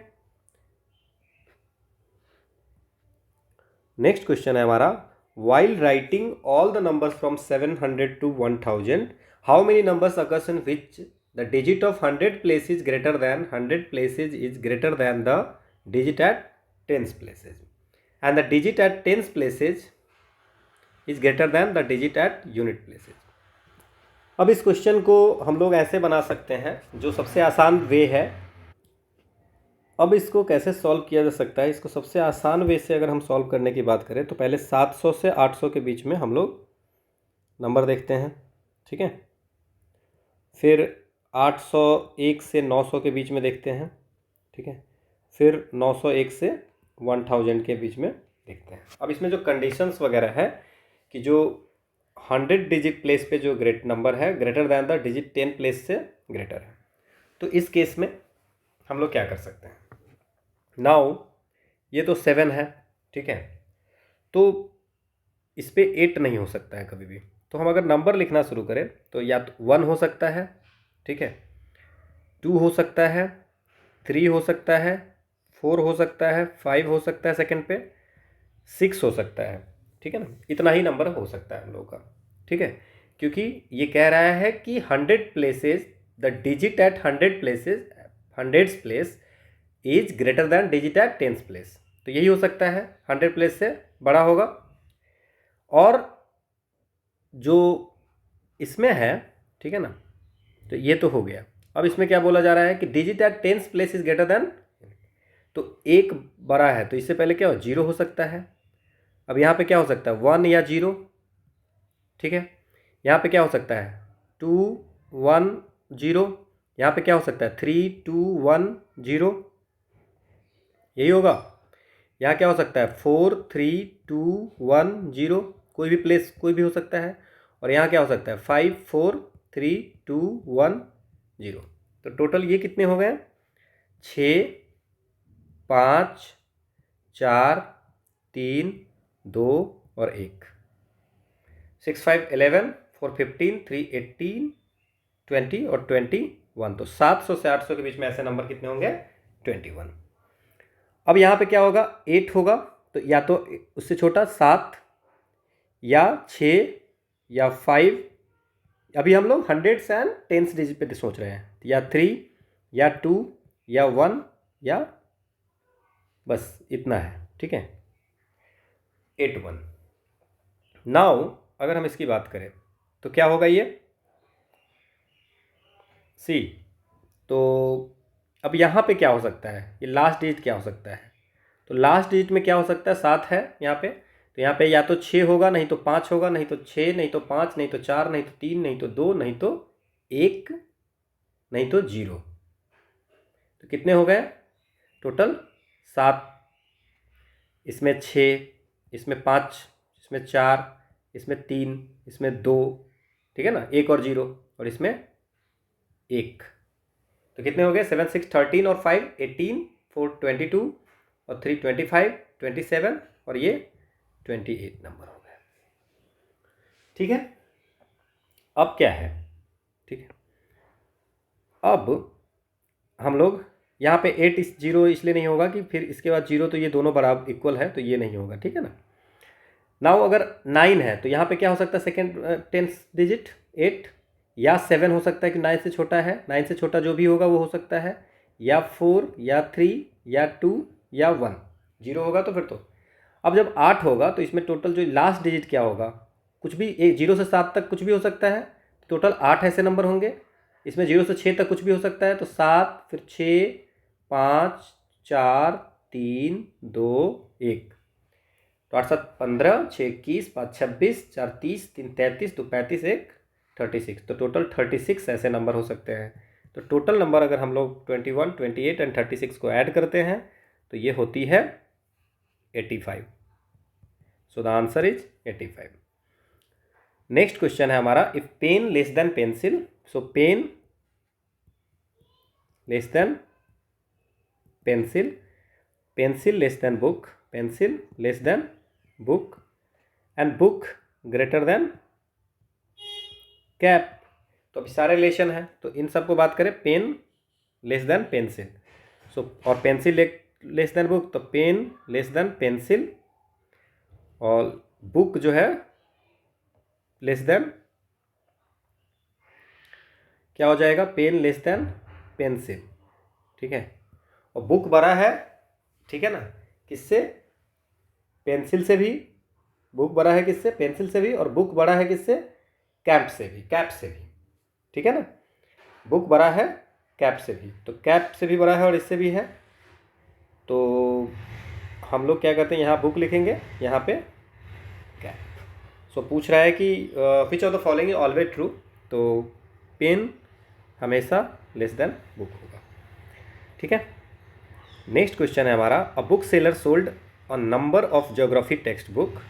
A: नेक्स्ट क्वेश्चन है हमारा, while writing all the numbers from 700 to 1000 how many numbers occurs in which the digit of 100 places greater than 100 places is greater than the digit at tens places and the digit at tens places is greater than the digit at unit places। अब इस question को हम लोग ऐसे बना सकते हैं, जो सबसे आसान वे है। अब इसको कैसे सॉल्व किया जा सकता है, इसको सबसे आसान वे से अगर हम सॉल्व करने की बात करें तो पहले 700 से 800 के बीच में हम लोग नंबर देखते हैं, ठीक है। फिर 801 से 900 के बीच में देखते हैं, ठीक है। फिर 901 से 1000 के बीच में देखते हैं। अब इसमें जो कंडीशंस वगैरह है कि जो 100 डिजिट प्लेस पे जो ग्रेट नंबर है greater than the digit 10 place से ग्रेटर है, तो इस केस में हम लोग क्या कर सकते हैं। नाउ ये तो 7 है, ठीक है, तो इस पर 8 नहीं हो सकता है कभी भी। तो हम अगर नंबर लिखना शुरू करें तो या तो 1 हो सकता है, ठीक है, 2 हो सकता है, 3 हो सकता है, 4 हो सकता है, 5 हो सकता है सेकंड पे, 6 हो सकता है, ठीक है ना। इतना ही नंबर हो सकता है हम लोग का, ठीक है, क्योंकि ये कह रहा है कि 100 places the digit at 100 places 100 place is greater than digit at 10th place. तो यही हो सकता है, 100 प्लेस से बड़ा होगा। और जो इसमें है, ठीक है ना, तो ये तो हो गया। अब इसमें क्या बोला जा रहा है कि digit at 10th place is greater than, तो एक बड़ा है तो इससे पहले क्या हो, 0 हो सकता है। अब यहाँ पे क्या हो सकता है, 1 या 0, ठीक है। यहाँ पे क्या हो सकता है, 2 1 0। यहाँ पे क्या हो सकता है, 3 2 1 0, यही होगा। यहाँ क्या हो सकता है, 4 3 2 1 0, कोई भी प्लेस कोई भी हो सकता है। और यहाँ क्या हो सकता है, 5 4 3 2 1 0। तो टोटल ये कितने हो गए, 6 5 4 3 2 और 1, 6 5 11 4 15 3 18 20 और 20 1। तो 700 से 800 के बीच में ऐसे नंबर कितने होंगे? 21। अब यहाँ पे क्या होगा? 8 होगा तो या तो उससे छोटा 7 या 6 या 5। अभी हम लोग हंड्रेड्स एंड टेंस डिजिट पे सोच रहे हैं, या 3 या 2 या 1 या बस इतना है, ठीक है, 81। नाउ अगर हम इसकी बात करें तो क्या होगा ये? सी, तो अब यहाँ पे क्या हो सकता है? ये लास्ट डिजिट क्या हो सकता है? तो लास्ट डिजिट में क्या हो सकता है? 7 है यहाँ पे, तो यहाँ पे या तो 6 होगा, नहीं तो 5 होगा, नहीं तो 6, नहीं तो 5, नहीं तो 4, नहीं तो 3, नहीं तो 2, नहीं तो 1, नहीं तो 0। तो कितने हो गए टोटल? 7। इसमें 6, इसमें 5, इसमें 4, इसमें 3, इसमें 2, ठीक है ना, 1 और 0, और इसमें 1। तो कितने हो गए? 7, 6, 13 और 5 18, 4 22 और 3 25 27 और ये 28 नंबर हो गए, ठीक है। अब क्या है? ठीक है, अब हम लोग यहाँ पे 8 इस 0 इसलिए नहीं होगा कि फिर इसके बाद 0 तो ये दोनों बराबर इक्वल है, तो ये नहीं होगा, ठीक है ना। नाउ अगर 9 है तो यहाँ पे क्या हो सकता है? सेकेंड टेंस डिजिट 8 या 7 हो सकता है कि 9 से छोटा है, 9 से छोटा जो भी होगा वो हो सकता है, या 4 या 3 या 2 या 1। 0 होगा तो फिर तो अब जब 8 होगा तो इसमें टोटल जो लास्ट डिजिट क्या होगा? कुछ भी, 0 से 7 तक कुछ भी हो सकता है, टोटल 8 ऐसे नंबर होंगे। इसमें 0 से 6 तक कुछ भी हो सकता है, तो 7, फिर 6, 5, 4, 3, 2, 1। तो 8 7 15, 6 21, 5 26, 4 30, 3 33, 2 35, 1 36। तो टोटल 36 ऐसे नंबर हो सकते हैं। तो टोटल नंबर अगर हम लोग 21, 28 एंड 36 को ऐड करते हैं तो ये होती है 85। So the answer is 85। Next question है हमारा, if pen less than pencil, so pen less than pencil, pencil less than book, pencil less than book and book greater than cap. तो अभी सारे रिलेशन है, तो इन सब को बात करें, पेन लेस देन पेंसिल, सो और पेंसिल लेस देन बुक, तो पेन लेस देन पेंसिल और बुक जो है लेस देन क्या हो जाएगा? पेन लेस देन पेंसिल, ठीक है। और बुक बड़ा है, ठीक है ना, किससे? पेंसिल से भी। बुक बड़ा है किससे? पेंसिल से भी। और बुक बड़ा है किससे? कैप से भी, कैप से भी, ठीक है ना। बुक बड़ा है कैप से भी, तो कैप से भी बड़ा है और इससे भी है, तो हम लोग क्या करते हैं, यहाँ बुक लिखेंगे, यहाँ पे कैप। सो पूछ रहा है कि which of the following is always true, तो पेन हमेशा लेस देन बुक होगा, ठीक है। नेक्स्ट क्वेश्चन है हमारा, a book seller sold a number of geography text book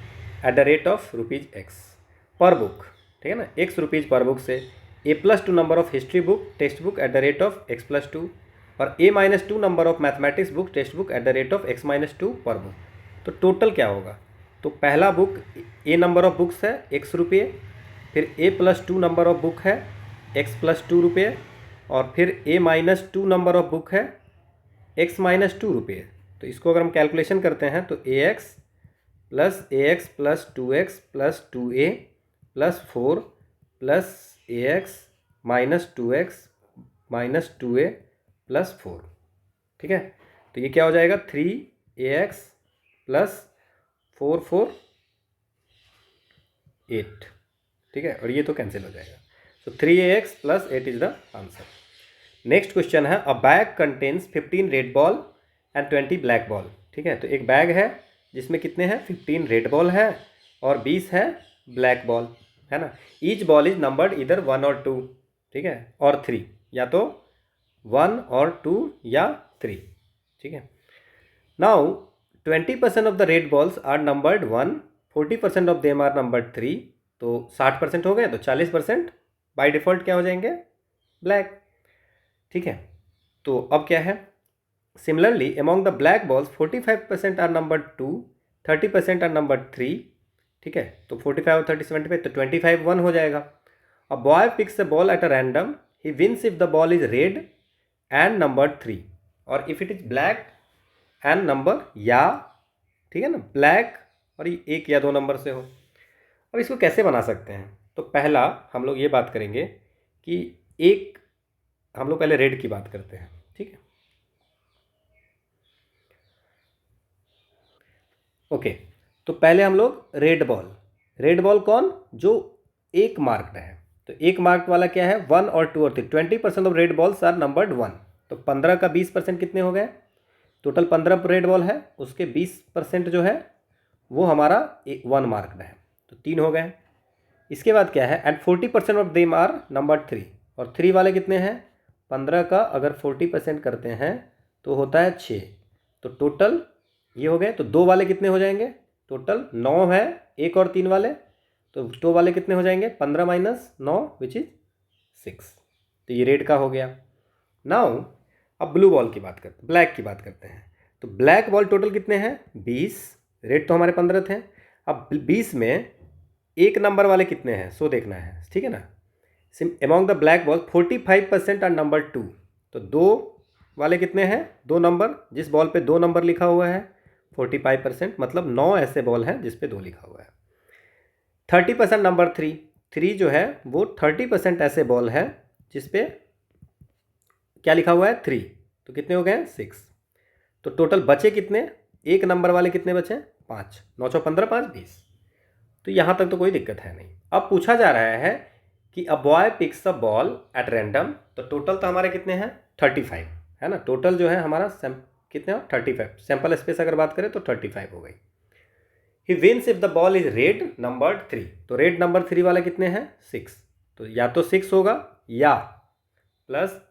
A: at the rate of ₹X per book, ठीक है ना, X रुपीज़ पर बुक से A+2 number of history book text book at the rate of X+2 और A-2 number of mathematics book text book at the rate of X-2 पर book. तो total क्या होगा? तो पहला book A number of books है ₹X, फिर A+2 number of book है X+2 और फिर A-2 नंबर ऑफ बुक है X-2। तो इसको अगर हम कैलकुलेशन करते हैं तो AX + 2X + 2A + 4 + AX - 2X - 2A + 4, ठीक है। तो ये क्या हो जाएगा? 3AX + 4 4 8, ठीक है, और ये तो कैंसिल हो जाएगा। So 3AX + 8 is the answer. Next question है, a bag contains 15 red ball and 20 black ball, ठीक है। तो एक बैग है जिसमें कितने हैं? 15 रेड बॉल है और 20 है ब्लैक बॉल, है ना। ईच बॉल इज नंबर्ड इधर 1 और 2, ठीक है, और 3, या तो 1 और 2 या 3, ठीक है। Now 20% of the red balls are numbered 1, 40% of them are numbered 3, तो 60% हो गए, तो 40% बाय डिफ़ॉल्ट क्या हो जाएंगे? ब्लैक, ठीक है। तो अब क्या है? Similarly among the black balls 45% are number 2, 30% are number 3, ठीक है। तो 45 और 30 75, तो 25 1 हो जाएगा। A boy picks a ball at a random, he wins if the ball is red and number 3, और if it is black and number, या ठीक है ना, ब्लैक और एक या दो नंबर से हो। अब इसको कैसे बना सकते हैं? तो पहला हम लोग ये बात करेंगे कि एक, हम लोग पहले रेड की बात करते हैं, ठीक है। ओके, तो पहले हम लोग रेड बॉल कौन, जो एक मार्क्ड है। तो एक मार्क्ड वाला क्या है, 1 और 2 और 3। 20% of red balls are numbered 1। तो 15 का 20% कितने हो गए? टोटल 15 रेड बॉल है, उसके 20% जो है वो हमारा 1 मार्क्ड है, तो 3 हो गए। इसके बाद क्या है, and 40% of them are number 3, और 3 वाले कितने हैं? 15 का अगर 40% करते हैं तो होता है 6। तो टोटल ये हो गए। तो 2 वाले कितने हो जाएंगे? टोटल 9 है, 1 और 3 वाले, तो 2 वाले कितने हो जाएंगे? 15 माइनस 9 विच इज 6। तो ये रेड का हो गया। नाउ अब ब्लू बॉल की बात करते हैं, ब्लैक की बात करते हैं। तो ब्लैक बॉल टोटल कितने हैं? 20। रेड तो हमारे 15 थे। अब 20 में एक नंबर वाले कितने हैं सो देखना है, ठीक है ना। Among the black ball 45% are number 2। तो 2 वाले कितने हैं? 2 नंबर, जिस बॉल पे 2 नंबर लिखा हुआ है 45%, मतलब 9 ऐसे बॉल हैं जिस पे 2 लिखा हुआ है। 30% नंबर 3 जो है वो 30% ऐसे बॉल है जिस पे क्या लिखा हुआ है? 3। तो कितने हो गए? 6। तो टोटल बचे कितने? एक नंबर वाले कितने बचे? 5। 9 चौ 15, 5 20। तो यहाँ तक तो कोई दिक्कत है नहीं। अब पूछा जा रहा है कि a boy picks a ball at random. तो टोटल तो हमारे कितने हैं? 35 है ना। टोटल जो है हमारा कितने हो? 35। सैंपल स्पेस अगर बात करें तो 35 हो गई। ही wins if the ball is red number 3। तो रेड नंबर 3 वाले कितने हैं? 6। तो या तो 6 होगा, या plus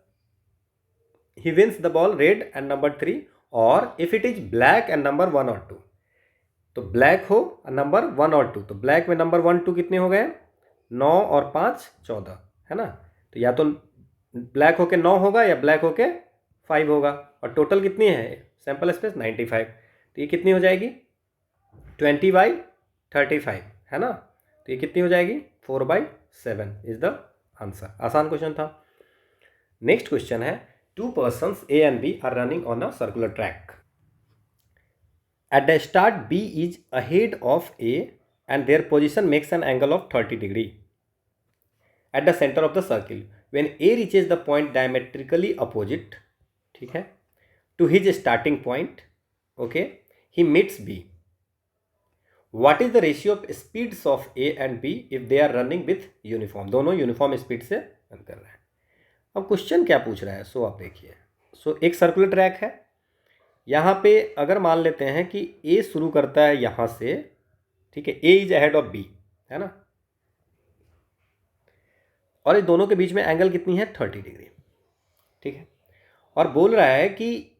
A: he wins the ball red and number 3, और if it is black and number 1 और 2। तो ब्लैक हो नंबर 1 और 2, तो ब्लैक में नंबर 1 2 कितने हो गए? 9 और 5 14 है ना। तो या तो ब्लैक होके 9 होगा या ब्लैक होके 5 होगा। और टोटल कितनी है सैंपल स्पेस? 95। तो ये कितनी हो जाएगी? 20/35 है ना। तो ये कितनी हो जाएगी? 4/7 इज द आंसर। आसान क्वेश्चन था। नेक्स्ट क्वेश्चन है, two persons A and B are running on a circular track. At the start, B is ahead of A and their position makes an angle of 30° at the center of the circle. When A reaches the point diametrically opposite, ठीक है, to his starting point, okay, he meets B. What is the ratio of speeds of A and B if they are running with uniform? दोनों uniform speed से run कर रहे हैं। अब question क्या पूछ रहा है सो आप देखिए। सो एक सर्कुलर ट्रैक है, यहाँ पे अगर मान लेते हैं कि ए शुरू करता है यहाँ से, ठीक है, A is ahead of B है ना, और इस दोनों के बीच में एंगल कितनी है? 30°, ठीक है। और बोल रहा है कि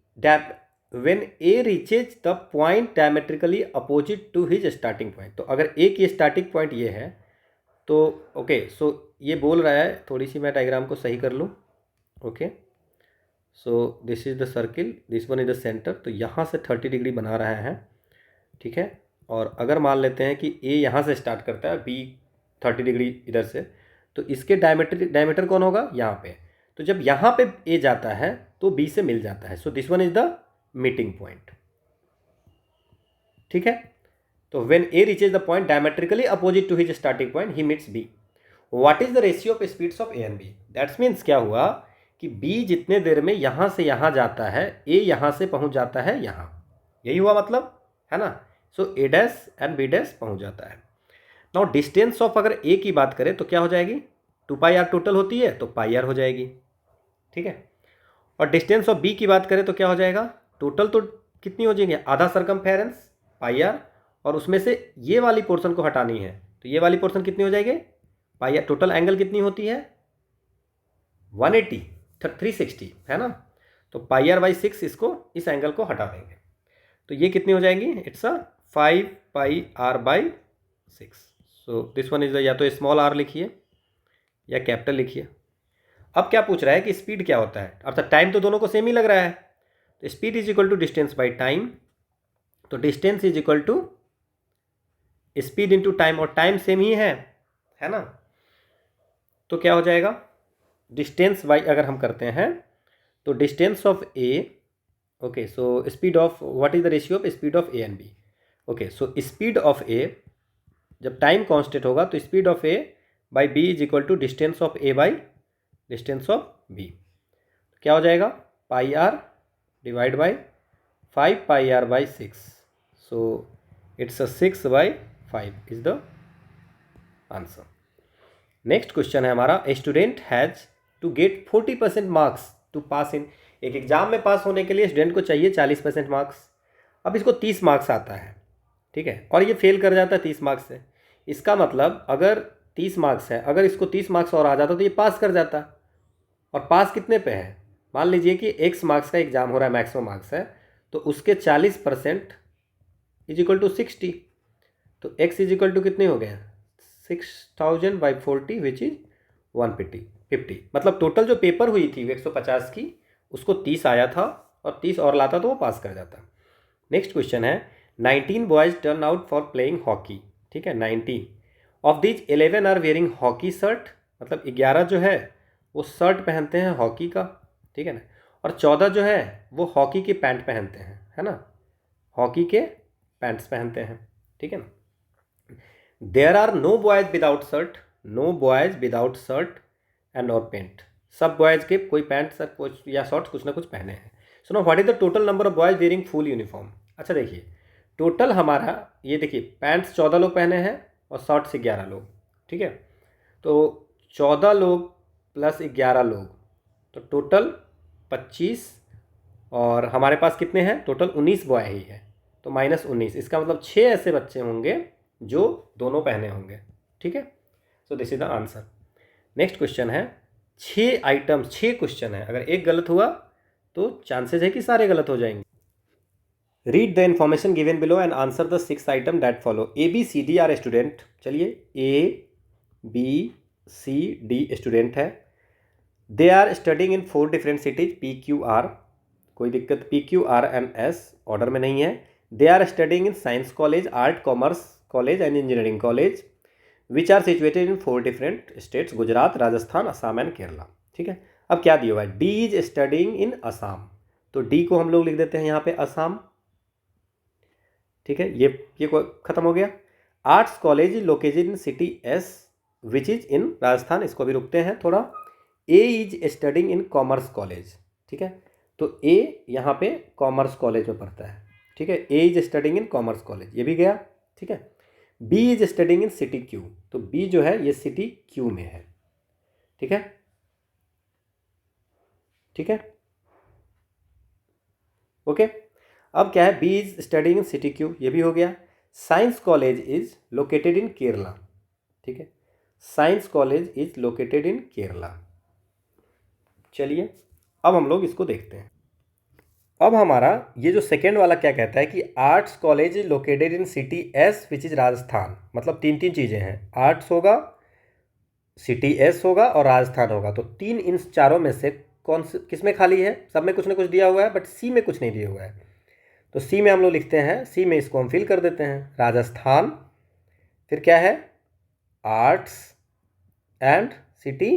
A: when A reaches the point diametrically opposite to his starting point. तो अगर ए की स्टार्टिंग पॉइंट ये है तो ओके, सो ये बोल रहा है, थोड़ी सी मैं डायग्राम को सही कर लूँ। Okay, so this is the circle, this one is the centre. तो यहाँ से 30° बना रहा है, ठीक है। और अगर मान लेते हैं कि ए यहाँ से स्टार्ट करता है, बी 30° इधर से, तो इसके डायमीटर कौन होगा? यहाँ पे। तो जब यहाँ पे ए जाता है तो बी से मिल जाता है। So this one is the meeting point, ठीक है। तो when A reaches the point diametrically opposite to his starting point he meets B. What is the ratio of speeds of A and B? That's means क्या हुआ कि B जितने देर में यहाँ से यहाँ जाता है, ए यहाँ से पहुँच जाता है यहाँ, यही हुआ मतलब, है ना। सो ए डैश एंड बी डैश पहुँच जाता है। नाउ डिस्टेंस ऑफ अगर ए की बात करें तो क्या हो जाएगी? 2πr टोटल होती है तो πr हो जाएगी, ठीक है। और डिस्टेंस ऑफ बी की बात करें तो क्या हो जाएगा? टोटल तो कितनी हो जाएंगे? आधा सरकमफेरेंस πr, और उसमें से ये वाली पोर्शन को हटानी है, तो ये वाली पोर्शन कितनी हो जाएगी? πr। टोटल एंगल कितनी होती है? 180 360 है ना। तो πr/6 इसको, इस एंगल को हटा देंगे, तो ये कितनी हो जाएंगी? It's a 5πr/6। So this one is या तो स्मॉल r लिखिए या कैपिटल लिखिए। अब क्या पूछ रहा है कि स्पीड क्या होता है, अर्थात टाइम तो दोनों को सेम ही लग रहा है। तो speed is equal to distance by time. तो distance is equal to speed into time, और टाइम सेम ही है ना। तो क्या हो जाएगा? डिस्टेंस वाई अगर हम करते हैं तो distance of A, okay, so speed of, what is the ratio of speed of A and B? Okay, so speed of A, जब टाइम कांस्टेंट होगा तो speed of A by B is equal to distance of A by distance of B. क्या हो जाएगा? Pi r divide by 5 pi r by 6, so it's 6 by 5 is the answer. Next question है हमारा, ए student has to get 40% marks to pass in. एक exam में पास होने के लिए स्टूडेंट को चाहिए 40% मार्क्स। अब इसको 30 मार्क्स आता है, ठीक है, और ये फेल कर जाता है 30 मार्क्स से। इसका मतलब अगर 30 मार्क्स है, अगर इसको 30 मार्क्स और आ जाता तो ये पास कर जाता। और पास कितने पे है? मान लीजिए कि x मार्क्स का एग्जाम हो रहा है, मैक्सिमम मार्क्स है, तो उसके 40% इज इक्वल टू 60। तो x इज इक्वल टू कितने हो गए? 6000 बाई 40 विच इज 150। मतलब टोटल जो पेपर हुई थी 150 की, उसको 30 आया था और 30 और लाता तो वो पास कर जाता। नेक्स्ट क्वेश्चन है, 19 boys turn out for playing hockey, ठीक है, 19 of these 11 are wearing hockey shirt, मतलब 11 जो है वो शर्ट पहनते हैं हॉकी का, ठीक है ना, और 14 जो है वो हॉकी के पैंट पहनते हैं, है ना, हॉकी के पैंट्स पहनते हैं, ठीक है ना। There are no boys without shirt, no boys without shirt and और पैंट, सब बॉयज के कोई पैंट सर कुछ या शॉर्ट्स कुछ ना कुछ पहने हैं। So know what is the total number of boys wearing full uniform? अच्छा देखिए, टोटल हमारा ये देखिए, पैंट्स 14 लोग पहने हैं और शॉर्ट्स 11 लोग, ठीक है, तो 14 लोग प्लस 11 लोग, तो टोटल 25, और हमारे पास कितने हैं? टोटल 19 बॉय ही है, तो -19, इसका मतलब 6 ऐसे बच्चे होंगे जो दोनों पहने होंगे, ठीक है। So this is the answer. Next question है, 6 आइटम्स, 6 क्वेश्चन है, अगर एक गलत हुआ तो चांसेस है कि सारे गलत हो जाएंगे। Read the information given below and answer the 6 item that follow. A B C D are student, चलिए A B C D student है। They are studying in 4 different cities, P Q R, कोई दिक्कत, P Q R and S order में नहीं है। They are studying in science college, art commerce college and engineering college, which are situated in 4 different states, Gujarat, Rajasthan, Assam and Kerala, ठीक है। अब क्या दिया हुआ है? डी इज स्टडिंग इन असम, तो डी को हम लोग लिख देते हैं यहाँ पे असम, ठीक है, ये खत्म हो गया। Arts college is located in city S which is in Rajasthan, इसको भी रुकते हैं थोड़ा। A is studying in commerce college, ठीक है, तो ए यहाँ पे कॉमर्स कॉलेज में पढ़ता है, ठीक है, A is studying in commerce college, ये भी गया, ठीक है। B is studying in city Q, तो बी जो है ये सिटी क्यू में है, ठीक है, ठीक है, ओके। अब क्या है? B is studying in city Q, ये भी हो गया। Science college is located in Kerala, ठीक है, science college is located in Kerala. चलिए अब हम लोग इसको देखते हैं। अब हमारा ये जो सेकेंड वाला क्या कहता है कि arts college is located in city S which is Rajasthan, मतलब 3 चीज़ें हैं, आर्ट्स होगा, सिटी एस होगा और राजस्थान होगा, तो 3 इन चारों में से कौन से किस में खाली है? सब में कुछ ना कुछ दिया हुआ है, बट सी में कुछ नहीं दिया हुआ है, तो सी में हम लोग लिखते हैं, सी में इसको हम फिल कर देते हैं, राजस्थान, फिर क्या है? आर्ट्स एंड सिटी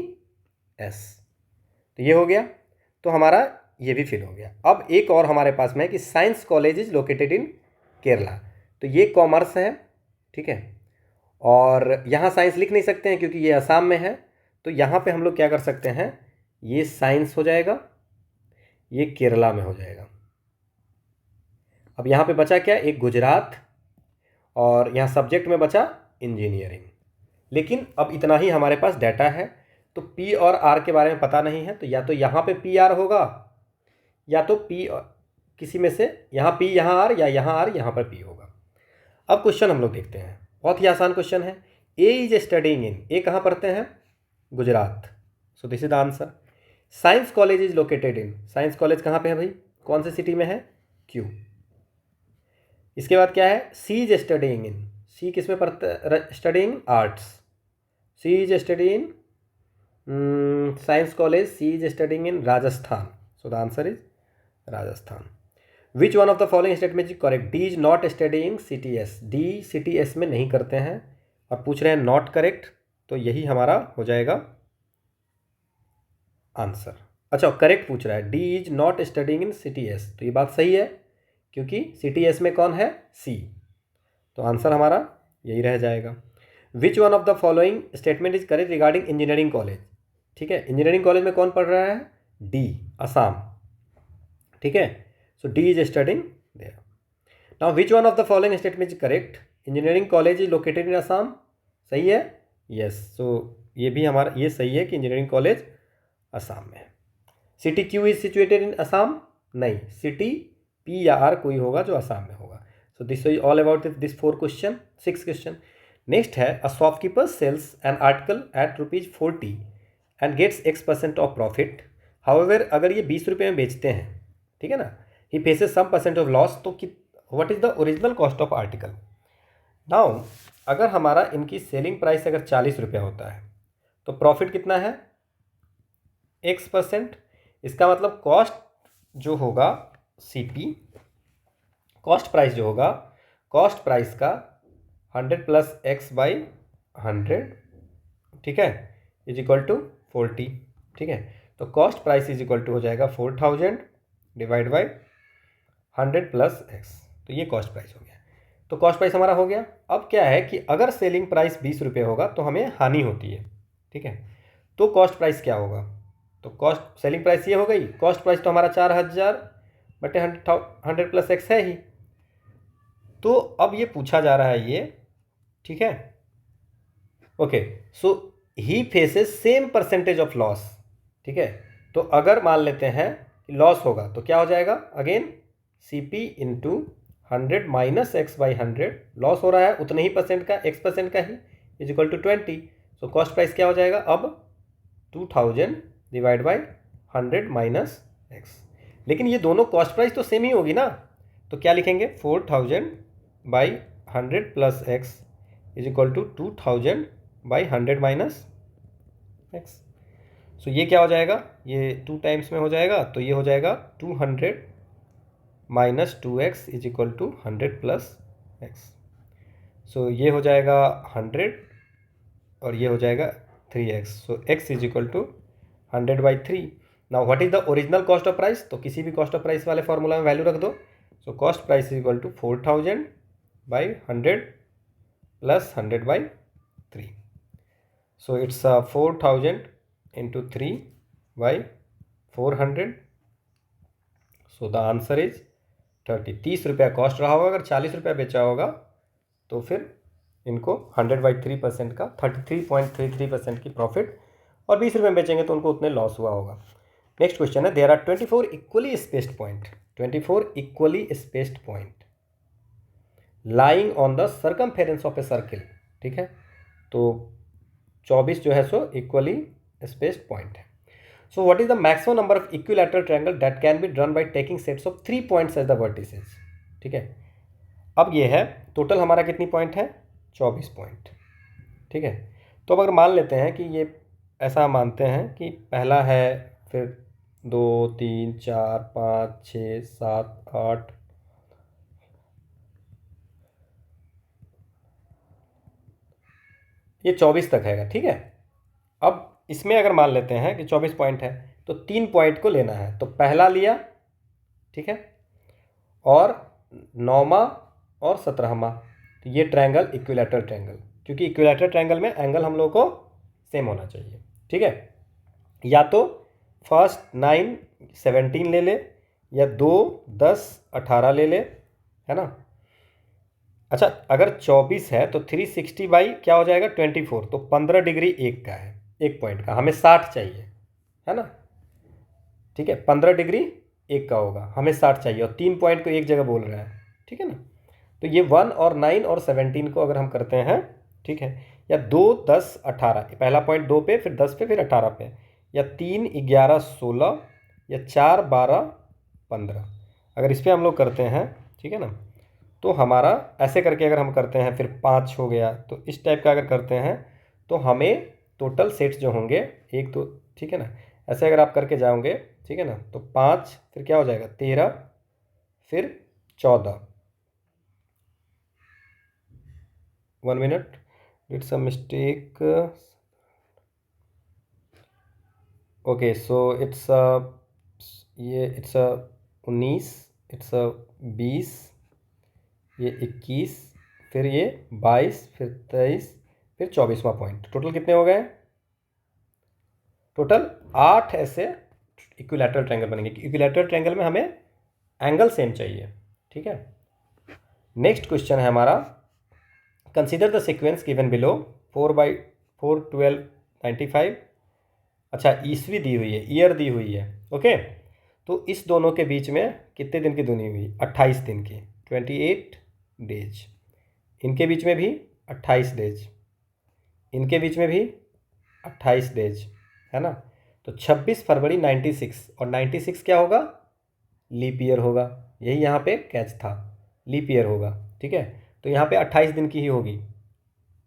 A: एस, तो ये हो गया, तो हमारा ये भी फिल हो गया। अब एक और हमारे पास में है कि science college is located in Kerala, तो ये कॉमर्स है, ठीक है, और यहाँ साइंस लिख नहीं सकते हैं क्योंकि ये असम में है, तो यहाँ पे हम लोग क्या कर सकते हैं, ये साइंस हो जाएगा, ये केरला में हो जाएगा। अब यहाँ पे बचा क्या? एक गुजरात, और यहाँ सब्जेक्ट में बचा इंजीनियरिंग। लेकिन अब इतना ही हमारे पास डाटा है, तो पी और आर के बारे में पता नहीं है, तो या तो यहाँ पे पी आर होगा, या तो पी किसी में से, यहाँ पी यहाँ आर, या यहाँ आर यहाँ पर पी होगा। अब क्वेश्चन हम लोग देखते हैं, बहुत ही आसान क्वेश्चन है। ए इज स्टडिंग इन, ए कहाँ पढ़ते हैं? गुजरात, सो this is the answer. Science college is located in, science college कहाँ पे है भाई? कौन से सिटी में है? क्यू। इसके बाद क्या है? सी इज स्टडिंग इन, सी किस में पढ़ता? Studying arts, C is studying science college, C is studying in Rajasthan, so the answer is Rajasthan. Which one of the following statement is correct? D is not studying city S, D city S में नहीं करते हैं और पूछ रहे हैं not correct, तो यही हमारा हो जाएगा आंसर। अच्छा, करेक्ट पूछ रहा है, D is not studying in CTS, तो ये बात सही है क्योंकि CTS में कौन है, सी, तो आंसर हमारा यही रह जाएगा। विच one of the following statement is correct regarding engineering college. ठीक है, इंजीनियरिंग कॉलेज में कौन पढ़ रहा है, डी, असम। ठीक है, so D is studying there. Now which one of the following statement is correct, engineering college is located in Assam, सही है, यस, सो ये भी हमारा ये सही है कि इंजीनियरिंग कॉलेज असम में है। City Q is situated in Assam, नहीं, सिटी पी या आर कोई होगा जो असम में होगा। So this is all about this 6 question. Next है, a shopkeeper sells an article at ₹40 and gets X% of profit, however अगर ये 20 रुपये में बेचते हैं, ठीक है ना, he faces some % of loss, तो what is the original cost of article. Now अगर हमारा इनकी सेलिंग प्राइस अगर 40 रुपया होता है तो प्रॉफिट कितना है, X%, इसका मतलब कॉस्ट जो होगा CP, कॉस्ट प्राइस जो होगा, कॉस्ट प्राइस का 100 + X/100, ठीक है, इज इक्वल टू 40। ठीक है, तो cost price is equal to हो जाएगा 4000 डिवाइड बाई 100 + X, तो ये कॉस्ट प्राइस हो गया। तो कॉस्ट प्राइस हमारा हो गया। अब क्या है कि अगर सेलिंग प्राइस 20 रुपये होगा तो हमें हानि होती है, ठीक है, तो कॉस्ट प्राइस क्या होगा, तो कॉस्ट सेलिंग प्राइस ये हो गई, कॉस्ट प्राइस तो हमारा 4000 बटे 100 + X है ही। तो अब ये पूछा जा रहा है ये, ठीक है, okay, so he faces same % of loss. ठीक है, तो अगर मान लेते हैं कि लॉस होगा तो क्या हो जाएगा, again CP into 100 - X/100, loss हो रहा है उतने ही % का, X% का ही, इज इक्वल टू 20। सो कॉस्ट प्राइस क्या हो जाएगा अब, 2000 डिवाइड बाई 100 - X। लेकिन ये दोनों कॉस्ट प्राइस तो सेम ही होगी ना, तो क्या लिखेंगे, 4000 by 100 + X is equal to 2000 by 100 - X। So ये क्या हो जाएगा, ये 2 टाइम्स में हो जाएगा, तो ये हो जाएगा 200 - 2X is equal to 100 + X। So ये हो जाएगा 100 और ये हो जाएगा 3X, so X is equal to 100/3। Now what is the original cost of price, तो किसी भी कॉस्ट ऑफ प्राइस वाले फॉर्मूला में वैल्यू रख दो। So cost price is equal to 4000/100 + 100/3। So it's 4000 into 3/400, so the answer is 30 रुपया cost रहा होगा, अगर 40 रुपया बेचा होगा तो फिर इनको 100/3% का 33.33% की प्रॉफिट, और 20 रुपये में बेचेंगे तो उनको उतने लॉस हुआ होगा। नेक्स्ट क्वेश्चन है, there are 24 equally spaced point, 24 equally spaced point lying on the circumference of a circle. ठीक है, तो 24 जो है सो इक्वली स्पेस्ड पॉइंट है। So what is the maximum number of equilateral triangle that can be drawn by taking sets of 3 points as the vertices. ठीक है, अब ये है टोटल हमारा कितनी पॉइंट है, 24 पॉइंट। ठीक है, तो अब अगर मान लेते हैं कि ये ऐसा मानते हैं कि पहला है, फिर 2 3 4 5 6 7 8, ये 24 तक है। ठीक है, अब इसमें अगर मान लेते हैं कि 24 पॉइंट है तो 3 पॉइंट को लेना है, तो पहला लिया, ठीक है, और 9वां और 17वां, तो ये ट्रायंगल इक्विलैटरल ट्रायंगल, क्योंकि इक्विलैटरल ट्रायंगल में एंगल हम लोग को सेम होना चाहिए। ठीक है, या तो फर्स्ट 9 17 ले ले, या 2 10 18 ले ले, है ना। अच्छा, अगर 24 है तो 360 बाई क्या हो जाएगा 24, तो 15 डिग्री एक का है, एक पॉइंट का, हमें 60 चाहिए, है ना। ठीक है, 15 डिग्री एक का होगा, हमें 60 चाहिए, और 3 पॉइंट को एक जगह बोल रहा है। ठीक है ना, तो ये 1 और 9 और 17 को अगर हम करते हैं, ठीक है, या 2 10 18, पहला पॉइंट 2 पे, फिर 10 पे, फिर 18 पे, या 3 11 16, या 4 12 15, अगर इस पर हम लोग करते हैं, ठीक है ना, तो हमारा ऐसे करके अगर हम करते हैं, फिर 5 हो गया, तो इस टाइप का अगर करते हैं तो हमें टोटल सेट्स जो होंगे 1 2, ठीक है ना, ऐसे अगर आप करके जाओगे, ठीक है ना, तो 5, फिर क्या हो जाएगा 13, फिर 14, 1 minute, it's a mistake, okay so it's ये इट्स 19, इट्स 20, ये 21, फिर ये 22, फिर 23, फिर 24वां पॉइंट। टोटल कितने हो गए? टोटल 8 ऐसे इक्विलैटरल ट्रायंगल बनेंगे। इक्विलैटरल ट्रायंगल में हमें एंगल सेम चाहिए, ठीक है। नेक्स्ट क्वेश्चन है हमारा, consider the sequence given below 4/4 12 95। अच्छा, ईस्वी दी हुई है, ईयर दी हुई है, ओके। तो इस दोनों के बीच में कितने दिन की दूरी हुई? 28 दिन की, 28 डेज। इनके बीच में भी 28 डेज, इनके बीच में भी 28 डेज, है ना। तो 26 फरवरी 96, और 96 क्या होगा? लीप ईयर होगा। यही यहाँ पे कैच था, लीप ईयर होगा, ठीक है। तो यहाँ पे 28 दिन की ही होगी,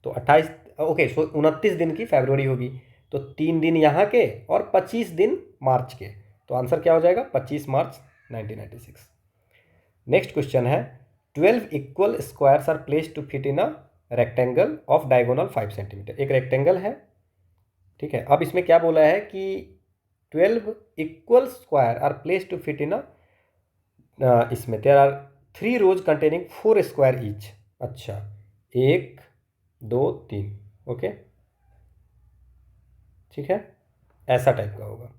A: तो 28, ओके सो 29 दिन की फरवरी होगी। तो 3 दिन यहाँ के और 25 दिन मार्च के, तो आंसर क्या हो जाएगा? 25 मार्च 1996। नेक्स्ट क्वेश्चन है, 12 equal squares are placed to fit in a rectangle of diagonal 5 centimetre. एक रेक्टेंगल है, ठीक है। अब इसमें क्या बोला है कि 12 equal square are placed to fit in a, इसमें there are 3 rows containing 4 square each. अच्छा, 1 2 3, ओके, ठीक है, ऐसा टाइप का होगा,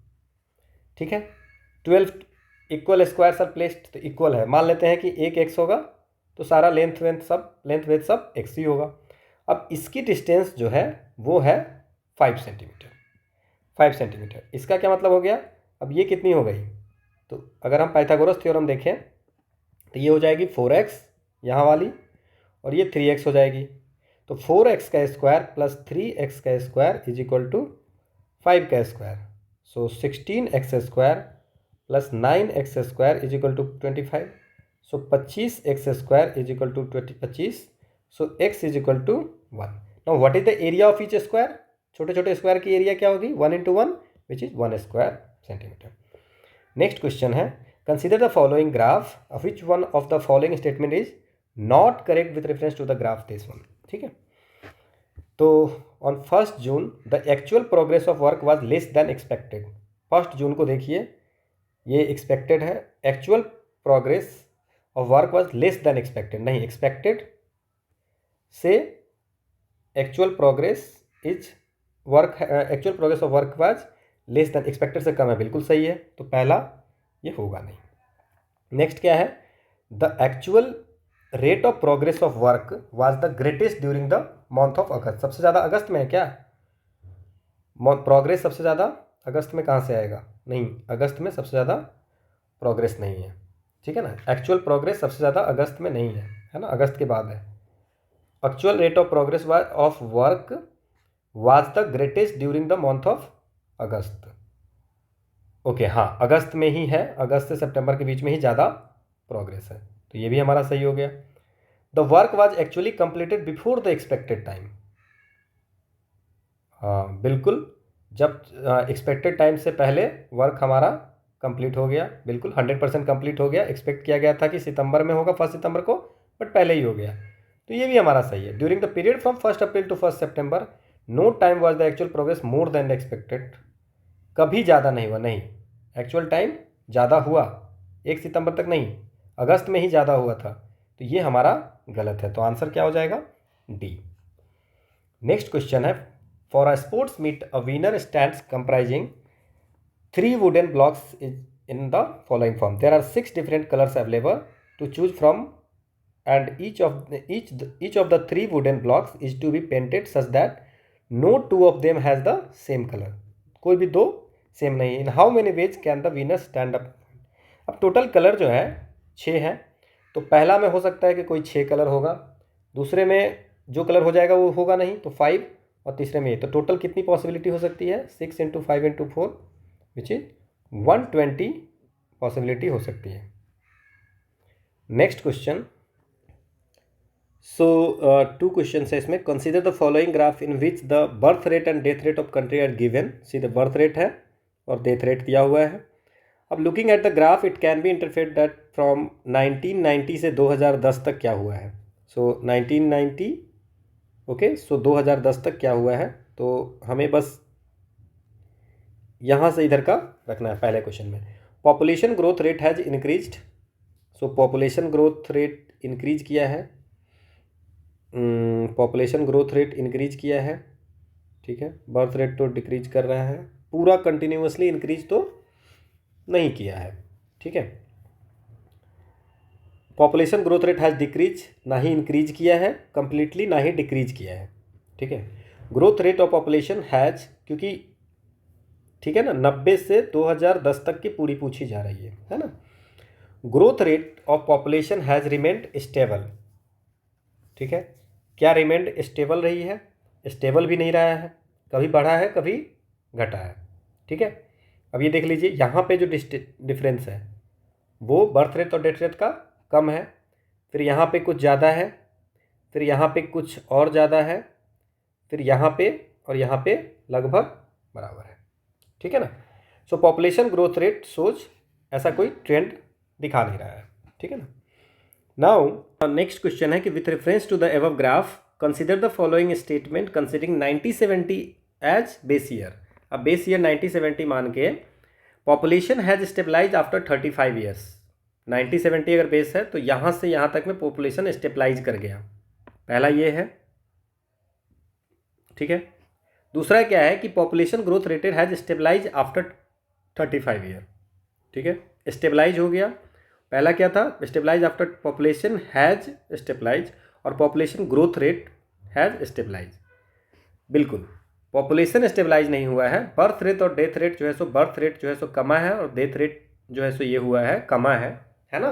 A: ठीक है। 12 इक्वल स्क्वायर आर प्लेस्ड, तो इक्वल है, मान लेते हैं कि एक एक्स होगा, तो सारा लेंथ वेथ सब एक्स ही होगा। अब इसकी डिस्टेंस जो है वो है 5 सेंटीमीटर, 5 सेंटीमीटर। इसका क्या मतलब हो गया? अब ये कितनी हो गई? तो अगर हम पाइथागोरस थ्योरम देखें तो ये हो जाएगी 4x यहाँ वाली, और ये 3x हो जाएगी। तो 4x का स्क्वायर प्लस 3x का स्क्वायर इज इक्वल टू 5 का square. So 16x square plus 9x square is equal to 25। So 25x square is equal to 25। So x is equal to 1। Now what is the area of each square? छोटे छोटे square की area क्या होगी? 1 × 1 which is 1 square centimetre. Next question है, consider the following graph, which one of the following statement is not correct with reference to the graph this one, ठीक है। तो on 1 June the actual progress of work was less than expected. 1 जून को देखिए, ये expected है, actual progress of work was less than expected, नहीं, expected से actual progress is work, actual progress of work was less than expected से कम है, बिल्कुल सही है, तो पहला ये होगा नहीं। नेक्स्ट क्या है, the actual rate of progress of work was the greatest during the month of अगस्त। सबसे ज़्यादा अगस्त में है क्या? प्रोग्रेस सबसे ज़्यादा अगस्त में कहाँ से आएगा? नहीं, अगस्त में सबसे ज़्यादा प्रोग्रेस नहीं है, ठीक है ना। एक्चुअल प्रोग्रेस सबसे ज़्यादा अगस्त में नहीं है ना, अगस्त के बाद है। Actual rate of progress of work was the greatest during the month of August. Okay, हाँ, अगस्त में ही है, अगस्त से सितंबर के बीच में ही ज़्यादा प्रोग्रेस है, तो ये भी हमारा सही हो गया। The work was actually completed before the expected time. हाँ बिल्कुल, जब एक्सपेक्टेड टाइम से पहले वर्क हमारा कंप्लीट हो गया, बिल्कुल 100% कंप्लीट हो गया। एक्सपेक्ट किया गया था कि सितंबर में होगा, 1 सितंबर को, बट पहले ही हो गया, तो ये भी हमारा सही है। During the period from 1 April to 1 September no time was the actual progress more than expected. कभी ज़्यादा नहीं हुआ, नहीं, एक्चुअल टाइम ज़्यादा हुआ 1 सितंबर तक नहीं, अगस्त में ही ज़्यादा हुआ था, तो ये हमारा गलत है, तो आंसर क्या हो जाएगा? डी। नेक्स्ट क्वेश्चन है, for a sports meet a winner stands comprising 3 wooden blocks in the following form. There are 6 different colors available to choose from, and each of the 3 wooden blocks is to be painted such that no 2 of them has the same color. कोई भी दो same नहीं। In how many ways can the winner stand up? अब total colour जो है 6 है, तो पहला में हो सकता है कि कोई 6 कलर होगा, दूसरे में जो कलर हो जाएगा वो होगा नहीं, तो 5, और तीसरे में ये, तो टोटल कितनी पॉसिबिलिटी हो सकती है? 6 × 5 × 4 विच इज 120 पॉसिबिलिटी हो सकती है। नेक्स्ट क्वेश्चन, सो 2 क्वेश्चन है इसमें। Consider the following graph in which the birth rate and death rate of country are given. सीधे बर्थ रेट है और डेथ रेट दिया हुआ है। अब looking at the graph it can be interpreted that from 1990 से 2010 तक क्या हुआ है। सो 1990, ओके, सो 2010 तक क्या हुआ है, तो हमें बस यहाँ से इधर का रखना है पहले क्वेश्चन में। Population growth rate has increased, so population growth rate increase किया है, पॉपुलेशन ग्रोथ रेट इंक्रीज किया है, ठीक है। बर्थ रेट तो डिक्रीज कर रहा है, पूरा कंटिन्यूसली इंक्रीज तो नहीं किया है, ठीक है। Population growth rate has decrease, ना ही इंक्रीज किया है कंप्लीटली, ना ही डिक्रीज किया है, ठीक है। Growth rate of population has, क्योंकि ठीक है ना, 90 से 2010 तक की पूरी पूछी जा रही है ना। Growth rate of population has remained stable, ठीक है। क्या रिमेंड स्टेबल रही है? स्टेबल भी नहीं रहा है, कभी बढ़ा है कभी घटा है, ठीक है। अब ये देख लीजिए, यहाँ पे जो डिफरेंस है वो बर्थ रेट और डेथ रेट का कम है, फिर यहाँ पे कुछ ज़्यादा है, फिर यहाँ पे कुछ और ज़्यादा है, फिर यहाँ पे और यहाँ पे लगभग बराबर है, ठीक है ना। सो पॉपुलेशन ग्रोथ रेट सोच ऐसा कोई ट्रेंड दिखा नहीं रहा है, ठीक है ना। नाउ नेक्स्ट क्वेश्चन है कि with reference to the above graph consider the following statement considering 1970 as base year. अब बेस ईयर 1970 मान के population has stabilise after 35 years. 1970 अगर बेस है तो यहाँ से यहाँ तक में पॉपुलेशन स्टेबलाइज कर गया, पहला ये है, ठीक है। दूसरा क्या है कि population growth rated has stabilise after 35 year, ठीक है, स्टेबलाइज हो गया। पहला क्या था? Stabilize after population has stabilize, और population growth rate has stabilize. बिल्कुल पॉपुलेशन स्टेबलाइज नहीं हुआ है, बर्थ रेट और डेथ रेट जो है सो, बर्थ रेट जो है सो कमा है और डेथ रेट जो है सो ये हुआ है कमा है ना।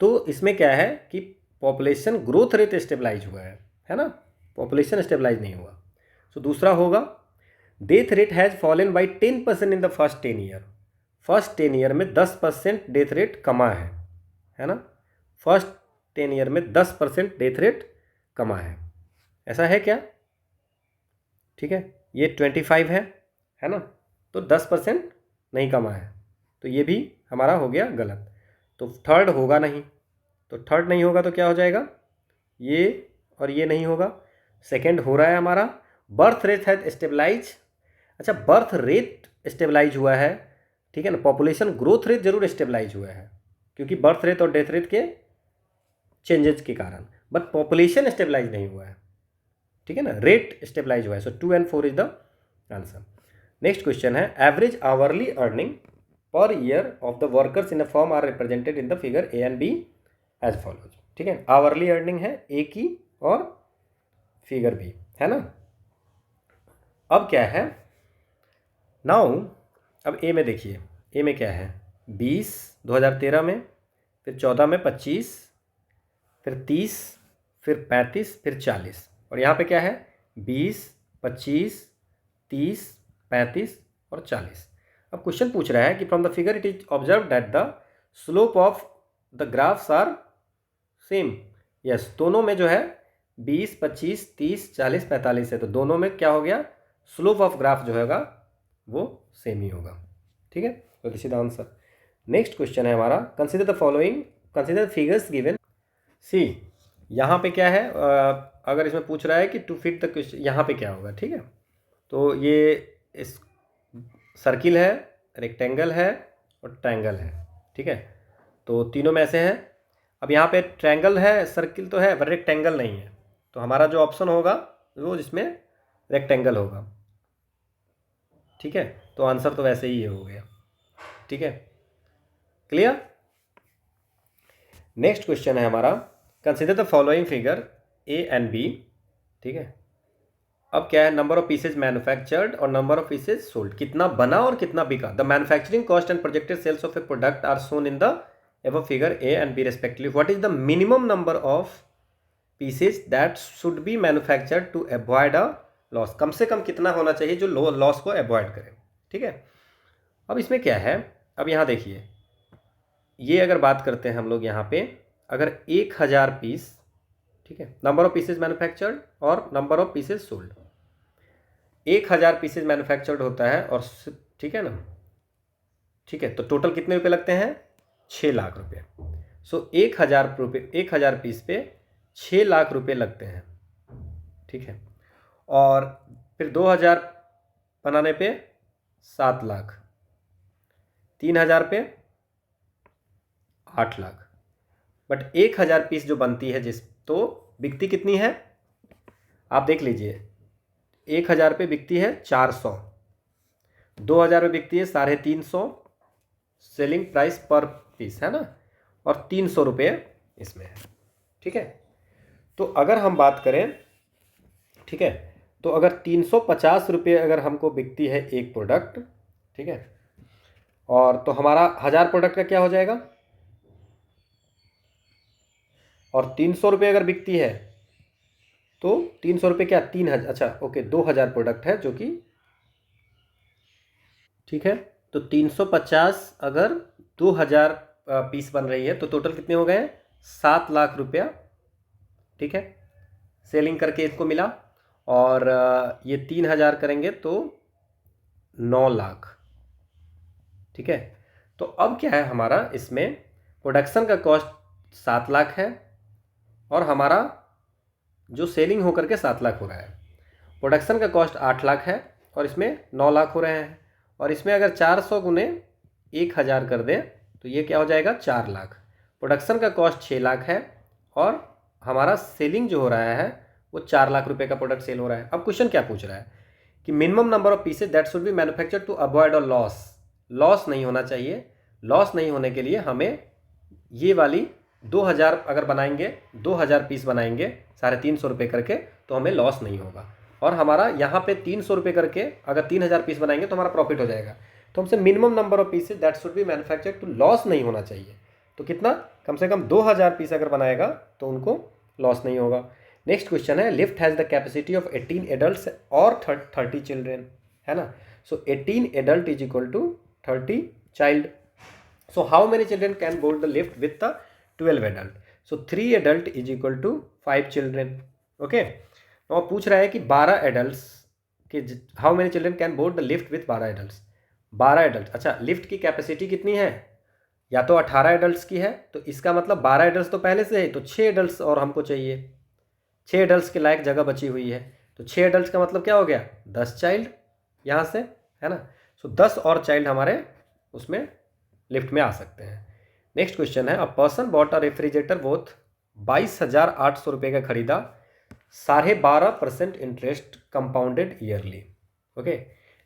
A: तो इसमें क्या है कि पॉपुलेशन ग्रोथ रेट स्टेबलाइज हुआ है ना, पॉपुलेशन स्टेबलाइज नहीं हुआ। सो दूसरा होगा death rate has fallen by 10% in the first 10 year. First 10 year में 10% डेथ रेट कमा है ना, फर्स्ट 10 ईयर में 10% डेथ रेट कमा है, ऐसा है क्या? ठीक है, ये 25 है ना, तो 10% नहीं कमा है, तो ये भी हमारा हो गया गलत। तो थर्ड होगा नहीं, तो थर्ड नहीं होगा तो क्या हो जाएगा? ये और ये नहीं होगा। सेकंड हो रहा है हमारा बर्थ रेट है स्टेबलाइज। अच्छा, बर्थ रेट स्टेबलाइज हुआ है, ठीक है ना, पॉपुलेशन ग्रोथ रेट जरूर स्टेबलाइज हुआ है क्योंकि बर्थ रेट और डेथ रेट के चेंजेस के कारण, बट पॉपुलेशन स्टेबलाइज नहीं हुआ है, ठीक है ना, रेट स्टेबलाइज हुआ है। So 2 and 4 is the answer. Next question है average hourly earning per year of the workers in a firm are represented in the figure A and B as follows. ठीक है, आवरली अर्निंग है ए की और figure B, है ना। अब क्या है नाउ, अब ए में देखिए, ए में क्या है 20 2013 में, फिर 14 में 25, फिर 30, फिर 35, फिर 40, और यहाँ पे क्या है 20 25 30 35 और 40। अब क्वेश्चन पूछ रहा है कि from the figure it is observe that the slope of the graphs are same. Yes, दोनों में जो है 20 25 30 40 45 है, तो दोनों में क्या हो गया, स्लोप ऑफ ग्राफ जो होगा वो सेम ही होगा। ठीक है, तो this is the answer. Next question है हमारा consider the following, consider the figures given. See, यहाँ पे क्या है, अगर इसमें पूछ रहा है कि टू फिट द क्वेश्चन, यहाँ पे क्या होगा, ठीक है। तो ये इस सर्किल है, रेक्टेंगल है और ट्रायंगल है, ठीक है, तो तीनों में ऐसे हैं। अब यहाँ पे ट्रायंगल है, सर्किल तो है पर रेक्टेंगल नहीं है, तो हमारा जो ऑप्शन होगा वो जिसमें रेक्टेंगल होगा। ठीक है, तो आंसर तो वैसे ही हो गया। ठीक है, क्लियर। नेक्स्ट क्वेश्चन है हमारा consider the following figure A and B. ठीक है, अब क्या है, नंबर ऑफ पीसेज मैन्युफैक्चर्ड और नंबर ऑफ पीसेज सोल्ड, कितना बना और कितना बिका। The manufacturing cost and projected sales of a product are shown in the above figure A and B respectively. What is the minimum number of pieces that should be manufactured to avoid a loss. कम से कम कितना होना चाहिए जो loss को avoid करे। ठीक है, अब इसमें क्या है, अब यहाँ देखिए, ये अगर बात करते हैं हम लोग यहाँ पे, अगर 1000 पीस, ठीक है, नंबर ऑफ पीसेज मैन्युफैक्चर्ड और number of pieces sold, 1000 pieces manufactured होता है और, ठीक है ना, ठीक है, तो टोटल कितने रुपए लगते हैं, 6 लाख रुपए। सो 1000 रुपये, 1000 पीस पे 6 लाख रुपए लगते हैं। ठीक है, और फिर 2000 बनाने पे 7 लाख, 3,000 पे 8 लाख, बट 1,000 पीस जो बनती है जिस तो बिकती कितनी है आप देख लीजिए। 1,000 पे बिकती है 400, 2,000 पे बिकती है 350 सेलिंग प्राइस पर पीस, है ना, और 300 रुपये इसमें है। ठीक है, तो अगर हम बात करें, ठीक है, तो अगर 350 रुपये अगर हमको बिकती है एक प्रोडक्ट, ठीक है, और तो हमारा 1,000 प्रोडक्ट का क्या हो जाएगा, और 300 रुपये अगर बिकती है तो 300 रुपये क्या 3,000, अच्छा ओके 2,000 प्रोडक्ट है जो कि, ठीक है, तो 350 अगर 2,000 पीस बन रही है तो टोटल कितने हो गए, 7 लाख रुपया, ठीक है, सेलिंग करके इसको मिला। और ये 3,000 करेंगे तो 9 लाख, ठीक है। तो अब क्या है हमारा इसमें प्रोडक्शन का कॉस्ट 7 लाख है और हमारा जो सेलिंग होकर के 7 लाख हो रहा है, प्रोडक्शन का कॉस्ट 8 लाख है और इसमें 9 लाख हो रहे हैं, और इसमें अगर 400 गुने 1,000 कर दें तो ये क्या हो जाएगा 4 लाख। प्रोडक्शन का कॉस्ट 6 लाख है और हमारा सेलिंग जो हो रहा है वो 4 लाख रुपए का प्रोडक्ट सेल हो रहा है। अब क्वेश्चन क्या पूछ रहा है कि minimum number of pieces that should be manufactured to avoid a loss, loss नहीं होना चाहिए। लॉस नहीं होने के लिए हमें ये वाली 2,000 अगर बनाएंगे, 2,000 पीस बनाएंगे 350 रुपये करके तो हमें लॉस नहीं होगा, और हमारा यहाँ पे 300 रुपये करके अगर 3,000 पीस बनाएंगे तो हमारा प्रॉफिट हो जाएगा। तो हमसे minimum number of pieces that should be manufactured to loss नहीं होना चाहिए, तो कितना, कम से कम 2,000 पीस अगर बनाएगा तो उनको लॉस नहीं होगा। नेक्स्ट क्वेश्चन है lift has the capacity of 18 adult और 30 चिल्ड्रेन, है ना। So 18 adult is equal to 30 child. So how many children can board the lift with the 12 adult? So 3 adult is equal to 5 children. Okay. Now पूछ रहा है कि 12 adults के how many children can board the lift with 12 adults? 12 adults, अच्छा lift की capacity कितनी है, या तो 18 एडल्ट्स की है, तो इसका मतलब 12 एडल्ट्स तो पहले से है, तो 6 एडल्ट्स और हमको चाहिए, 6 एडल्ट्स के लायक जगह बची हुई है, तो 6 एडल्ट्स का मतलब क्या हो गया 10 चाइल्ड यहाँ से, है ना। सो 10 और चाइल्ड हमारे उसमें लिफ्ट में आ सकते हैं। नेक्स्ट क्वेश्चन है a person bought a refrigerator both 22,800 रुपये का खरीदा, 12.5% interest compounded yearly. Okay,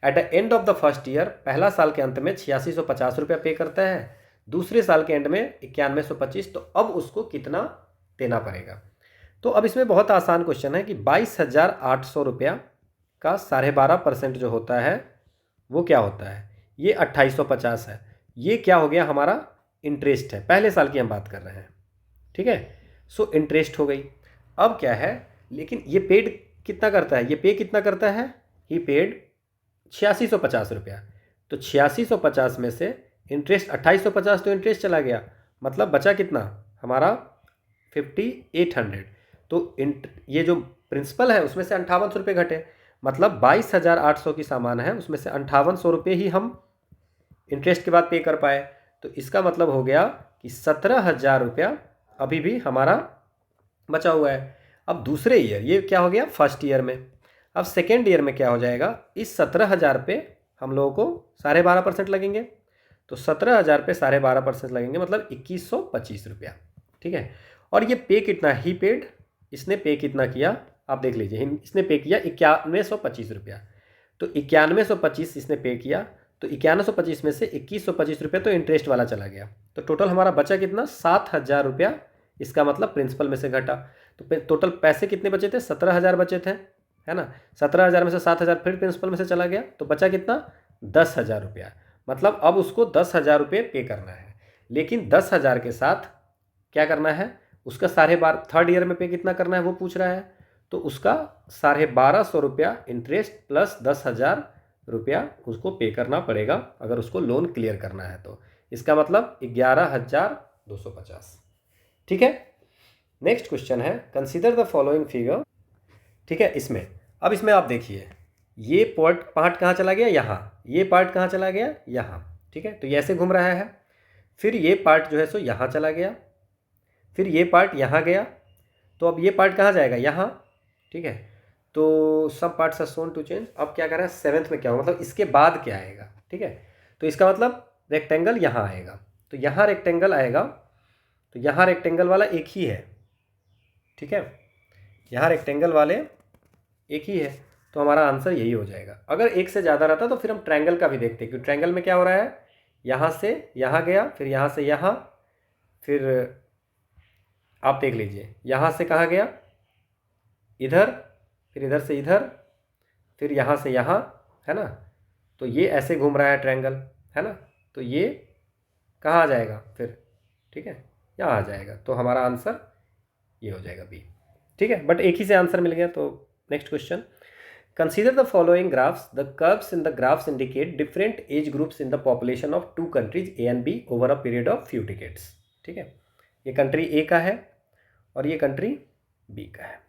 A: at the end of the first year, पहला साल के अंत में 8,650 रुपया पे करता है, दूसरे साल के एंड में 9125, तो अब उसको कितना देना पड़ेगा। तो अब इसमें बहुत आसान क्वेश्चन है कि 22,800 रुपया का 12.5% जो होता है वो क्या होता है, ये 2,850 है, ये क्या हो गया हमारा इंटरेस्ट है, पहले साल की हम बात कर रहे हैं, ठीक है। सो इंटरेस्ट हो गई। अब क्या है, लेकिन ये पेड कितना करता है, ये पे कितना करता है, ही पेड 8,650 रुपया, तो 8,650 में से इंटरेस्ट 2,850 तो इंटरेस्ट चला गया, मतलब बचा कितना हमारा 5,800, तो ये जो प्रिंसिपल है उसमें से 58 रुपये घटे, मतलब 22,800 की सामान है उसमें से 5800 रुपये ही हम इंटरेस्ट के बाद पे कर पाए, तो इसका मतलब हो गया कि 17,000 रुपया अभी भी हमारा बचा हुआ है। अब दूसरे ईयर, ये क्या हो गया फर्स्ट ईयर में, अब सेकेंड ईयर में क्या हो जाएगा, इस 17,000 पे हम लोगों को 12.5% लगेंगे, तो 17,000 पे 12.5% लगेंगे, मतलब 2,125 रुपया, ठीक है। और ये पे कितना ही पेड, इसने पे कितना किया आप देख लीजिए, इसने पे किया 9125 रुपया, तो 9125 इसने पे किया, तो 9125 में से 2,125 रुपये तो इंटरेस्ट वाला चला गया, तो टोटल हमारा बचा कितना 7,000 रुपया, इसका मतलब प्रिंसिपल में से घटा, तो टोटल पैसे कितने बचे थे 17,000 बचे थे, है ना। 17,000 में से 7,000 फिर प्रिंसिपल में से चला गया, तो बचा कितना 10,000 रुपया, मतलब अब उसको 10,000 रुपये पे करना है, लेकिन 10,000 के साथ क्या करना है, उसका 12.5 थर्ड ईयर में पे कितना करना है वो पूछ रहा है, तो उसका 1,250 रुपया इंटरेस्ट प्लस 10,000 रुपया उसको पे करना पड़ेगा अगर उसको लोन क्लियर करना है, तो इसका मतलब 11,250, ठीक है। नेक्स्ट क्वेश्चन है कंसीडर द फॉलोइंग फिगर, ठीक है। इसमें अब इसमें आप देखिए ये पार्ट कहाँ चला गया, यहाँ, ये पार्ट कहाँ चला गया, यहाँ, ठीक है, तो ये ऐसे घूम रहा है, फिर ये पार्ट जो है सो यहाँ चला गया, फिर ये पार्ट यहाँ गया, तो अब ये पार्ट कहाँ जाएगा, यहाँ, ठीक है। तो सब parts are shown to change. अब क्या कर रहा है, सेवेंथ में क्या होगा, मतलब इसके बाद क्या आएगा, ठीक है। तो इसका मतलब रेक्टेंगल यहाँ आएगा, तो यहाँ रेक्टेंगल आएगा, तो यहाँ रेक्टेंगल वाला एक ही है, ठीक है, यहाँ रेक्टेंगल वाले एक ही है, तो हमारा आंसर यही हो जाएगा। अगर एक से ज़्यादा रहता तो फिर हम ट्रायंगल का भी देखते, क्योंकि ट्रायंगल में क्या हो रहा है, यहाँ से यहाँ गया, फिर यहाँ से यहाँ, फिर आप देख लीजिए यहाँ से कहाँ गया, इधर, फिर इधर से इधर, फिर यहाँ से यहाँ, है ना। तो ये ऐसे घूम रहा है ट्रायंगल, है ना। तो ये कहाँ आ जाएगा फिर, ठीक है, यहाँ आ जाएगा। तो हमारा आंसर ये हो जाएगा बी, ठीक है। बट एक ही से आंसर मिल गया। तो next question, consider the following graphs, the curves in the graphs indicate different age groups in the population of two countries A and B over a period of few decades, ठीक है। ये country ए का है और ये country B का है।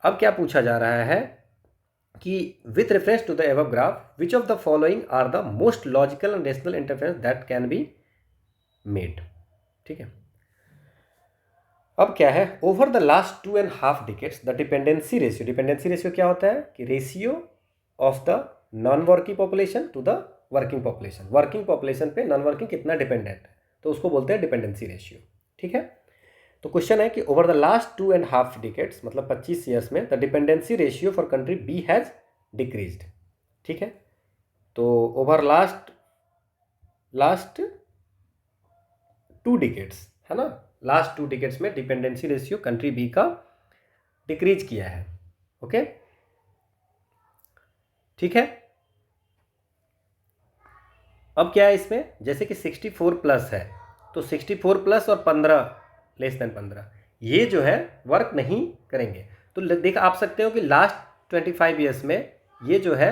A: अब क्या पूछा जा रहा है कि with reference to the above graph which of the following are the most logical and rational interference that can be made, ठीक है। अब क्या है, over the last 2.5 decades the dependency ratio, dependency ratio क्या होता है कि ratio of the non working population to the working population, working population पे नॉन वर्किंग कितना डिपेंडेंट है, तो उसको बोलते हैं डिपेंडेंसी रेशियो, ठीक है। तो क्वेश्चन है कि ओवर द लास्ट 2.5 डिकेड्स, मतलब 25 ईयर्स में, the dependency ratio for country B has decreased, ठीक है। तो ओवर लास्ट 2 डिकेड्स, है ना, लास्ट 2 डिकेड्स में डिपेंडेंसी रेशियो कंट्री बी का डिक्रीज किया है, ओके, ठीक है। अब क्या है इसमें, जैसे कि 64 प्लस है, तो 64 प्लस और 15 लेस देन 15, ये जो है वर्क नहीं करेंगे। तो देख आप सकते हो कि लास्ट 25 ईयर्स में ये जो है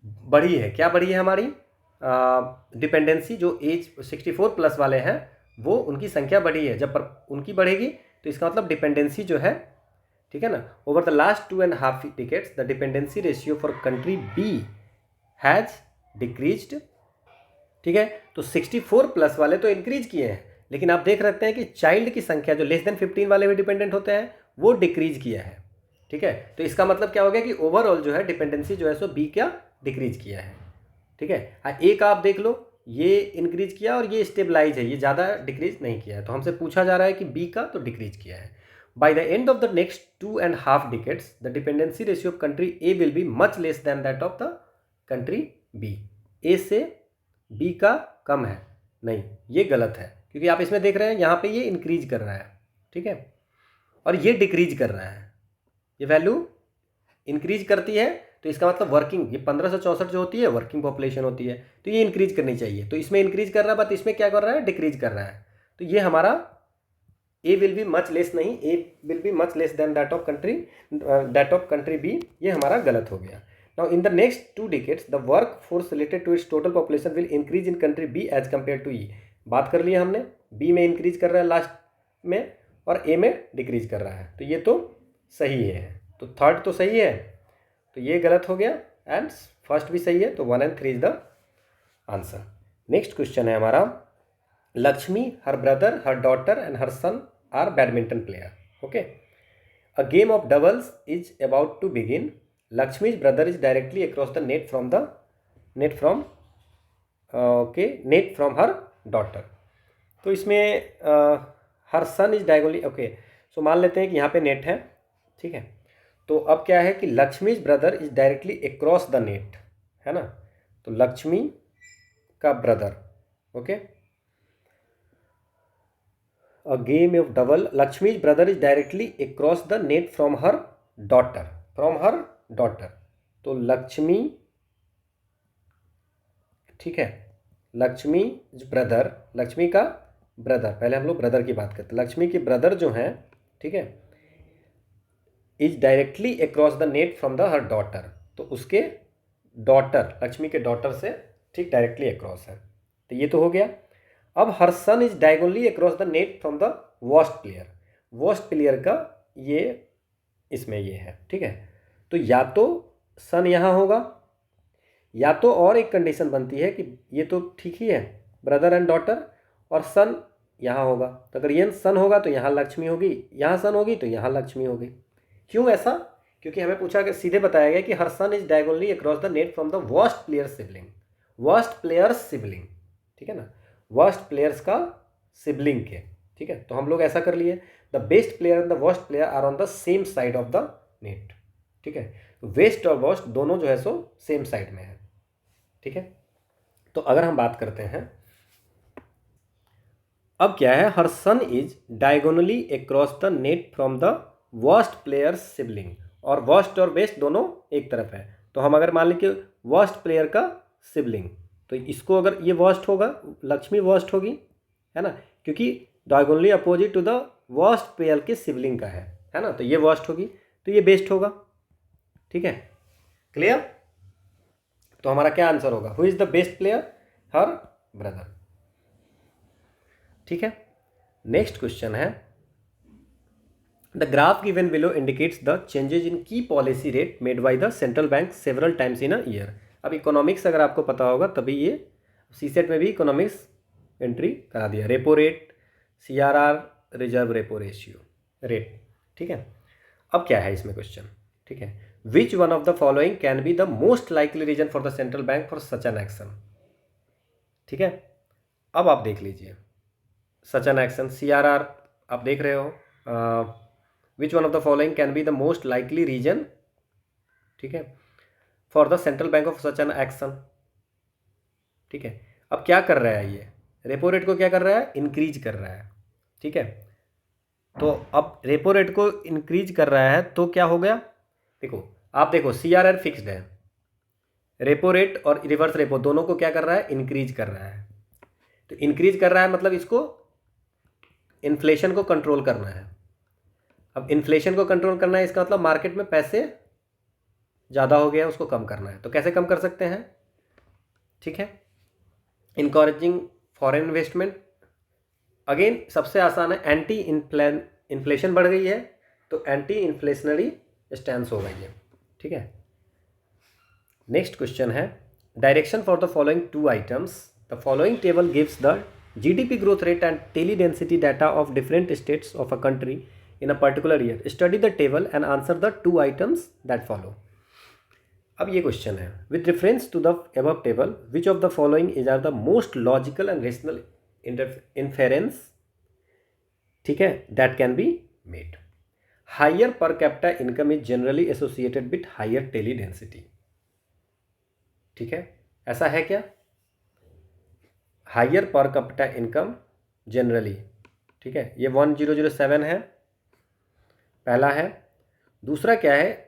A: बढ़ी है, क्या बढ़ी है हमारी डिपेंडेंसी, जो एज 64 प्लस वाले हैं वो उनकी संख्या बढ़ी है। जब उनकी बढ़ेगी तो इसका मतलब डिपेंडेंसी जो है, ठीक है ना, over the last 2.5 decades the dependency ratio for country B has decreased, ठीक है। तो 64 प्लस वाले तो इंक्रीज किए हैं, लेकिन आप देख सकते हैं कि चाइल्ड की संख्या जो लेस देन 15 वाले भी डिपेंडेंट होते हैं वो डिक्रीज किया है, ठीक है। तो इसका मतलब क्या हो गया कि ओवरऑल जो है डिपेंडेंसी जो है सो बी क्या डिक्रीज किया है, ठीक है। एक आप देख लो, ये इंक्रीज किया और ये स्टेबलाइज है, ये ज़्यादा डिक्रीज नहीं किया है। तो हमसे पूछा जा रहा है कि बी का तो डिक्रीज किया है। By the end of the next 2.5 decades the dependency ratio of country A will be much less than that of the country B, A से बी का कम है, नहीं ये गलत है, क्योंकि आप इसमें देख रहे हैं यहाँ पे ये इंक्रीज कर रहा है, ठीक है, और ये डिक्रीज कर रहा है। ये वैल्यू इंक्रीज करती है तो इसका मतलब वर्किंग, ये 1564 जो होती है वर्किंग पॉपुलेशन होती है, तो ये इंक्रीज करनी चाहिए। तो इसमें इंक्रीज कर रहा है, बट इसमें क्या कर रहा है, डिक्रीज कर रहा है। तो ये हमारा A will be much less, नहीं, A will be much less than that of country B, ये हमारा गलत हो गया। Now, in the next 2 decades, the workforce related to its total population will increase in country B as compared to E. बात कर लिया हमने, B में इंक्रीज कर रहा है लास्ट में और A में डिक्रीज कर रहा है, तो ये तो सही है। तो थर्ड तो सही है, तो ये गलत हो गया, एंड फर्स्ट भी सही है, तो 1 and 3 is the answer. Next question है हमारा, Lakshmi, her brother, her daughter and her son are badminton player, okay. A game of doubles is about to begin, Lakshmi's brother is directly across the net from her daughter. तो इसमें हर son is diagonally, okay. सो मान लेते हैं कि यहाँ पे net है, ठीक है। तो अब क्या है कि Lakshmi's brother is directly across the net, है ना। तो लक्ष्मी का brother, okay, a game of double, Lakshmi's brother is directly across the net from her daughter, तो लक्ष्मी, ठीक है, लक्ष्मी ब्रदर, लक्ष्मी का ब्रदर, पहले हम लोग ब्रदर की बात करते हैं, लक्ष्मी के ब्रदर जो हैं, ठीक है, is directly across the net from the her daughter, तो उसके डॉटर, लक्ष्मी के डॉटर से ठीक डायरेक्टली अक्रॉस है, तो ये तो हो गया। अब her son is diagonally across the net from the worst player का ये इसमें ये है, ठीक है। तो या तो सन यहाँ होगा, या तो और एक कंडीशन बनती है कि ये तो ठीक ही है ब्रदर एंड डॉटर, और सन यहाँ होगा। तो अगर ये सन होगा तो यहाँ लक्ष्मी होगी, यहाँ सन होगी तो यहाँ लक्ष्मी होगी। क्यों ऐसा, क्योंकि हमें पूछा कि सीधे बताया गया कि her son is diagonally across the net from the worst player sibling, worst player's sibling, ठीक है ना, वर्स्ट प्लेयर्स का सिबलिंग के, ठीक है। तो हम लोग ऐसा कर लिए, the best player and the worst player are on the same side of the net, ठीक है। तो वेस्ट और वर्स्ट दोनों जो है सो सेम साइड में है, ठीक है। तो अगर हम बात करते हैं, अब क्या है, her son is diagonally across the net from the worst player's sibling, और वर्स्ट और बेस्ट दोनों एक तरफ है। तो हम अगर मान लें कि वर्स्ट प्लेयर का सिबलिंग, तो इसको अगर ये वर्स्ट होगा, लक्ष्मी वर्स्ट होगी, है ना, क्योंकि diagonally opposite to the worst player के सिबलिंग का है ना, तो ये वर्स्ट होगी, तो ये बेस्ट होगा, ठीक है, क्लियर। तो हमारा क्या आंसर होगा, who is the best player, her brother, ठीक है। नेक्स्ट क्वेश्चन है, the graph given below indicates the changes in key policy rate made by the central bank several times in a year. अब economics अगर आपको पता होगा तभी ये सीसेट में भी इकोनॉमिक्स एंट्री करा दिया, repo rate, CRR, reserve repo ratio rate, ठीक है। अब क्या है इसमें क्वेश्चन, ठीक है, which one of the following can be the most likely reason for the central bank for such an action, ठीक है। अब आप देख लीजिए, सच एन एक्शन, सीआरआर आप देख रहे हो, which one of the following can be the most likely reason, ठीक है, for the central bank of such an action, ठीक है। अब क्या कर रहा है, ये रेपो रेट को क्या कर रहा है, इंक्रीज कर रहा है, ठीक है। तो अब रेपो रेट को इंक्रीज कर रहा है तो क्या हो गया, देखो आप देखो, सीआरआर फिक्स्ड है, रेपो रेट और रिवर्स रेपो दोनों को क्या कर रहा है, इंक्रीज कर रहा है। तो इंक्रीज कर रहा है मतलब इसको इन्फ्लेशन को कंट्रोल करना है। अब इन्फ्लेशन को कंट्रोल करना है, इसका मतलब मार्केट में पैसे ज़्यादा हो गया, उसको कम करना है। तो कैसे कम कर सकते हैं, ठीक है, इनकरेजिंग फॉरेन इन्वेस्टमेंट, अगेन सबसे आसान है, एंटी इन्फ्लेशन बढ़ गई है तो एंटी इन्फ्लेशनरी स्टैंस हो गई है, ठीक है। नेक्स्ट क्वेश्चन है, direction for the following two items, the following table gives the GDP growth rate and tele density data of different states of a country in a particular year. Study the table and answer the two items that follow. अब ये question है, with reference to the above table, which of the following is are the most logical and rational inference, ठीक है, that can be made. Higher per capita income is generally associated with higher tele density, ठीक है, ऐसा है क्या, higher per capita income generally, ठीक है, ये 1007 है, पहला है। दूसरा क्या है,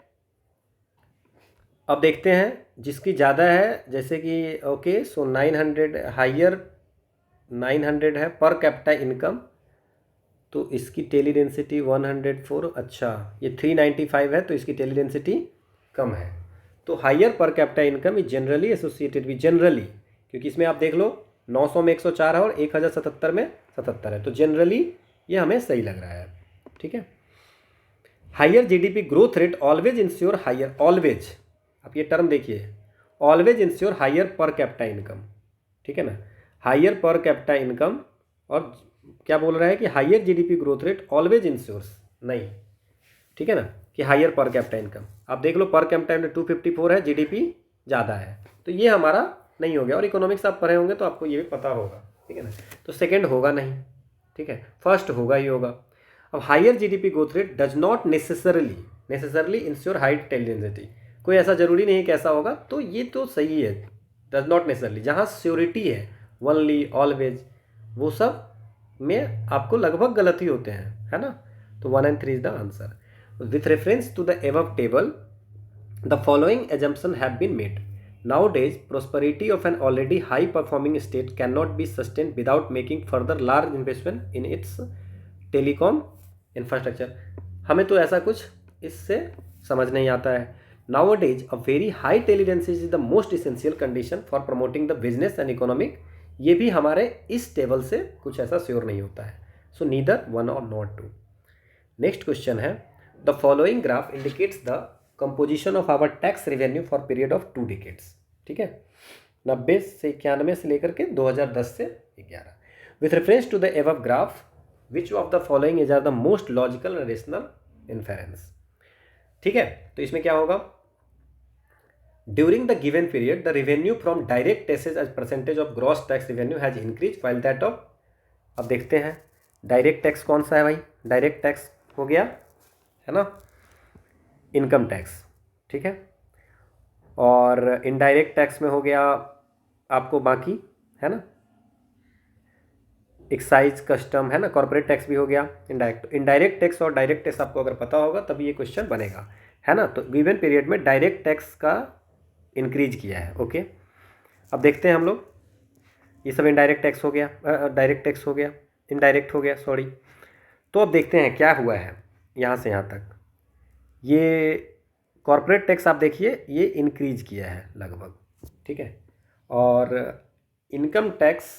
A: अब देखते हैं जिसकी ज़्यादा है, जैसे कि ओके सो 900, हायर 900 है पर कैपिटा इनकम, तो इसकी टेली डेंसिटी 104, अच्छा ये 395 है तो इसकी टेली डेंसिटी कम है। तो higher per capita income is generally associated with, generally क्योंकि इसमें आप देख लो 900 में 104 है और 1077 में 77 है, तो जनरली ये हमें सही लग रहा है, ठीक है। Higher GDP growth rate always ensure higher, always, आप ये टर्म देखिए, always ensure higher per capita income, ठीक है ना, हायर पर कैपिटा इनकम, और क्या बोल रहा है कि higher GDP growth rate always ensures, नहीं, ठीक है ना, कि हायर पर कैपिटा इनकम, आप देख लो पर कैपिटा इनकम 254 है, जीडीपी ज़्यादा है, तो ये हमारा नहीं हो गया। और इकोनॉमिक्स आप पढ़े होंगे तो आपको ये भी पता होगा, ठीक है ना, तो सेकंड होगा नहीं, ठीक है, फर्स्ट होगा ही होगा। अब higher GDP growth rate does not necessarily ensure high tendency, कोई ऐसा जरूरी नहीं कि ऐसा होगा, तो ये तो सही है, डज नॉट नेसेसरली, जहाँ श्योरिटी है वनली ऑलवेज, वो सब में आपको लगभग गलती होते हैं, है ना, तो 1 and 3 is the answer. With reference to the above table the following assumption have been made, nowadays prosperity of an already high performing state cannot be sustained without making further large investment in its telecom infrastructure। हमें तो ऐसा कुछ इससे समझ नहीं आता है। nowadays a very high teledensity is the most essential condition for promoting the business and economic, ये भी हमारे इस टेबल से कुछ ऐसा श्योर नहीं होता है, सो नीदर वन और नॉट टू। नेक्स्ट क्वेश्चन है, the following graph indicates the composition of our tax revenue for period of 2 decades, ठीक है, 90 से 91 से लेकर के 2010 से 11। With reference to the above graph which of the following is are the most logical and rational inference. ठीक है, तो इसमें क्या होगा, during the given period the revenue from direct taxes as percentage of gross tax revenue has increase while that of, अब देखते हैं direct tax कौन सा है भाई, डायरेक्ट टैक्स हो गया है ना इनकम टैक्स, ठीक है, और इनडायरेक्ट टैक्स में हो गया आपको बाकी, है ना, एक्साइज कस्टम, है ना, कॉर्पोरेट टैक्स भी हो गया, इनडायरेक्ट टैक्स और डायरेक्ट टैक्स आपको अगर पता होगा तभी ये क्वेश्चन बनेगा, है ना। तो गिवन पीरियड में डायरेक्ट टैक्स का इंक्रीज किया है, ओके। अब देखते हैं हम लोग, ये सब इनडायरेक्ट टैक्स हो गया, डायरेक्ट टैक्स हो गया, इनडायरेक्ट हो गया, सॉरी। तो अब देखते हैं क्या हुआ है यहाँ से यहाँ तक। ये कॉर्पोरेट टैक्स आप देखिए ये इंक्रीज किया है लगभग, ठीक है, और इनकम टैक्स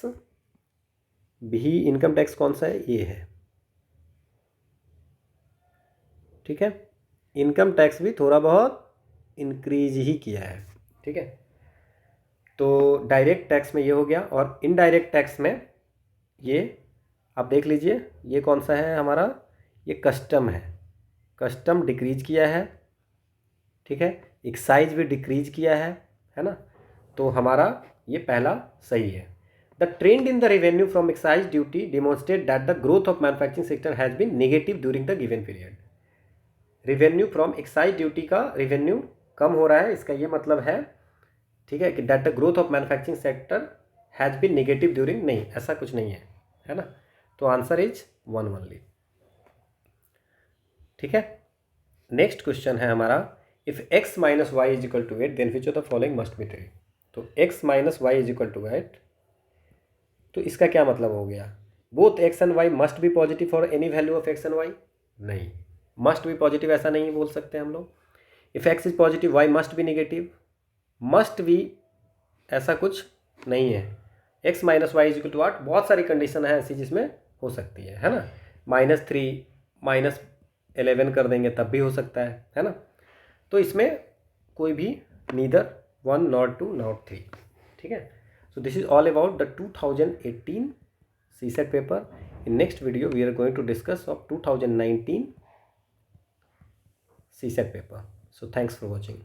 A: भी, इनकम टैक्स कौन सा है, ये है, ठीक है, इनकम टैक्स भी थोड़ा बहुत इंक्रीज ही किया है, ठीक है। तो डायरेक्ट टैक्स में ये हो गया, और इनडायरेक्ट टैक्स में ये आप देख लीजिए, ये कौन सा है हमारा, ये कस्टम है, कस्टम डिक्रीज किया है, ठीक है, एक्साइज भी डिक्रीज किया है ना। तो हमारा ये पहला सही है। The trend in the revenue from excise duty demonstrate that the growth of manufacturing sector has been negative during the given period. Revenue from excise duty का रेवेन्यू कम हो रहा है, इसका ये मतलब है, ठीक है, कि that the growth of manufacturing sector has been negative during, नहीं ऐसा कुछ नहीं है ना। तो आंसर इज 1 ओनली, ठीक है। नेक्स्ट क्वेश्चन है हमारा, if x minus y is equal to 8 then which of the following must be true. तो x minus y is equal to 8, तो इसका क्या मतलब हो गया, both x and y must be positive for any value of x and y, नहीं, must be positive ऐसा नहीं बोल सकते हम लोग। If x is positive y must be negative, must be ऐसा कुछ नहीं है। x minus y is equal to 8, बहुत सारी कंडीशन है ऐसी जिसमें हो सकती है ना, -3 -11 कर देंगे तब भी हो सकता है ना। तो इसमें कोई भी नीदर 1 नॉट 2 नॉट 3, ठीक है। So this is all about the 2018 CSET paper. In next video we are going to discuss of 2019 CSET paper. So thanks for watching.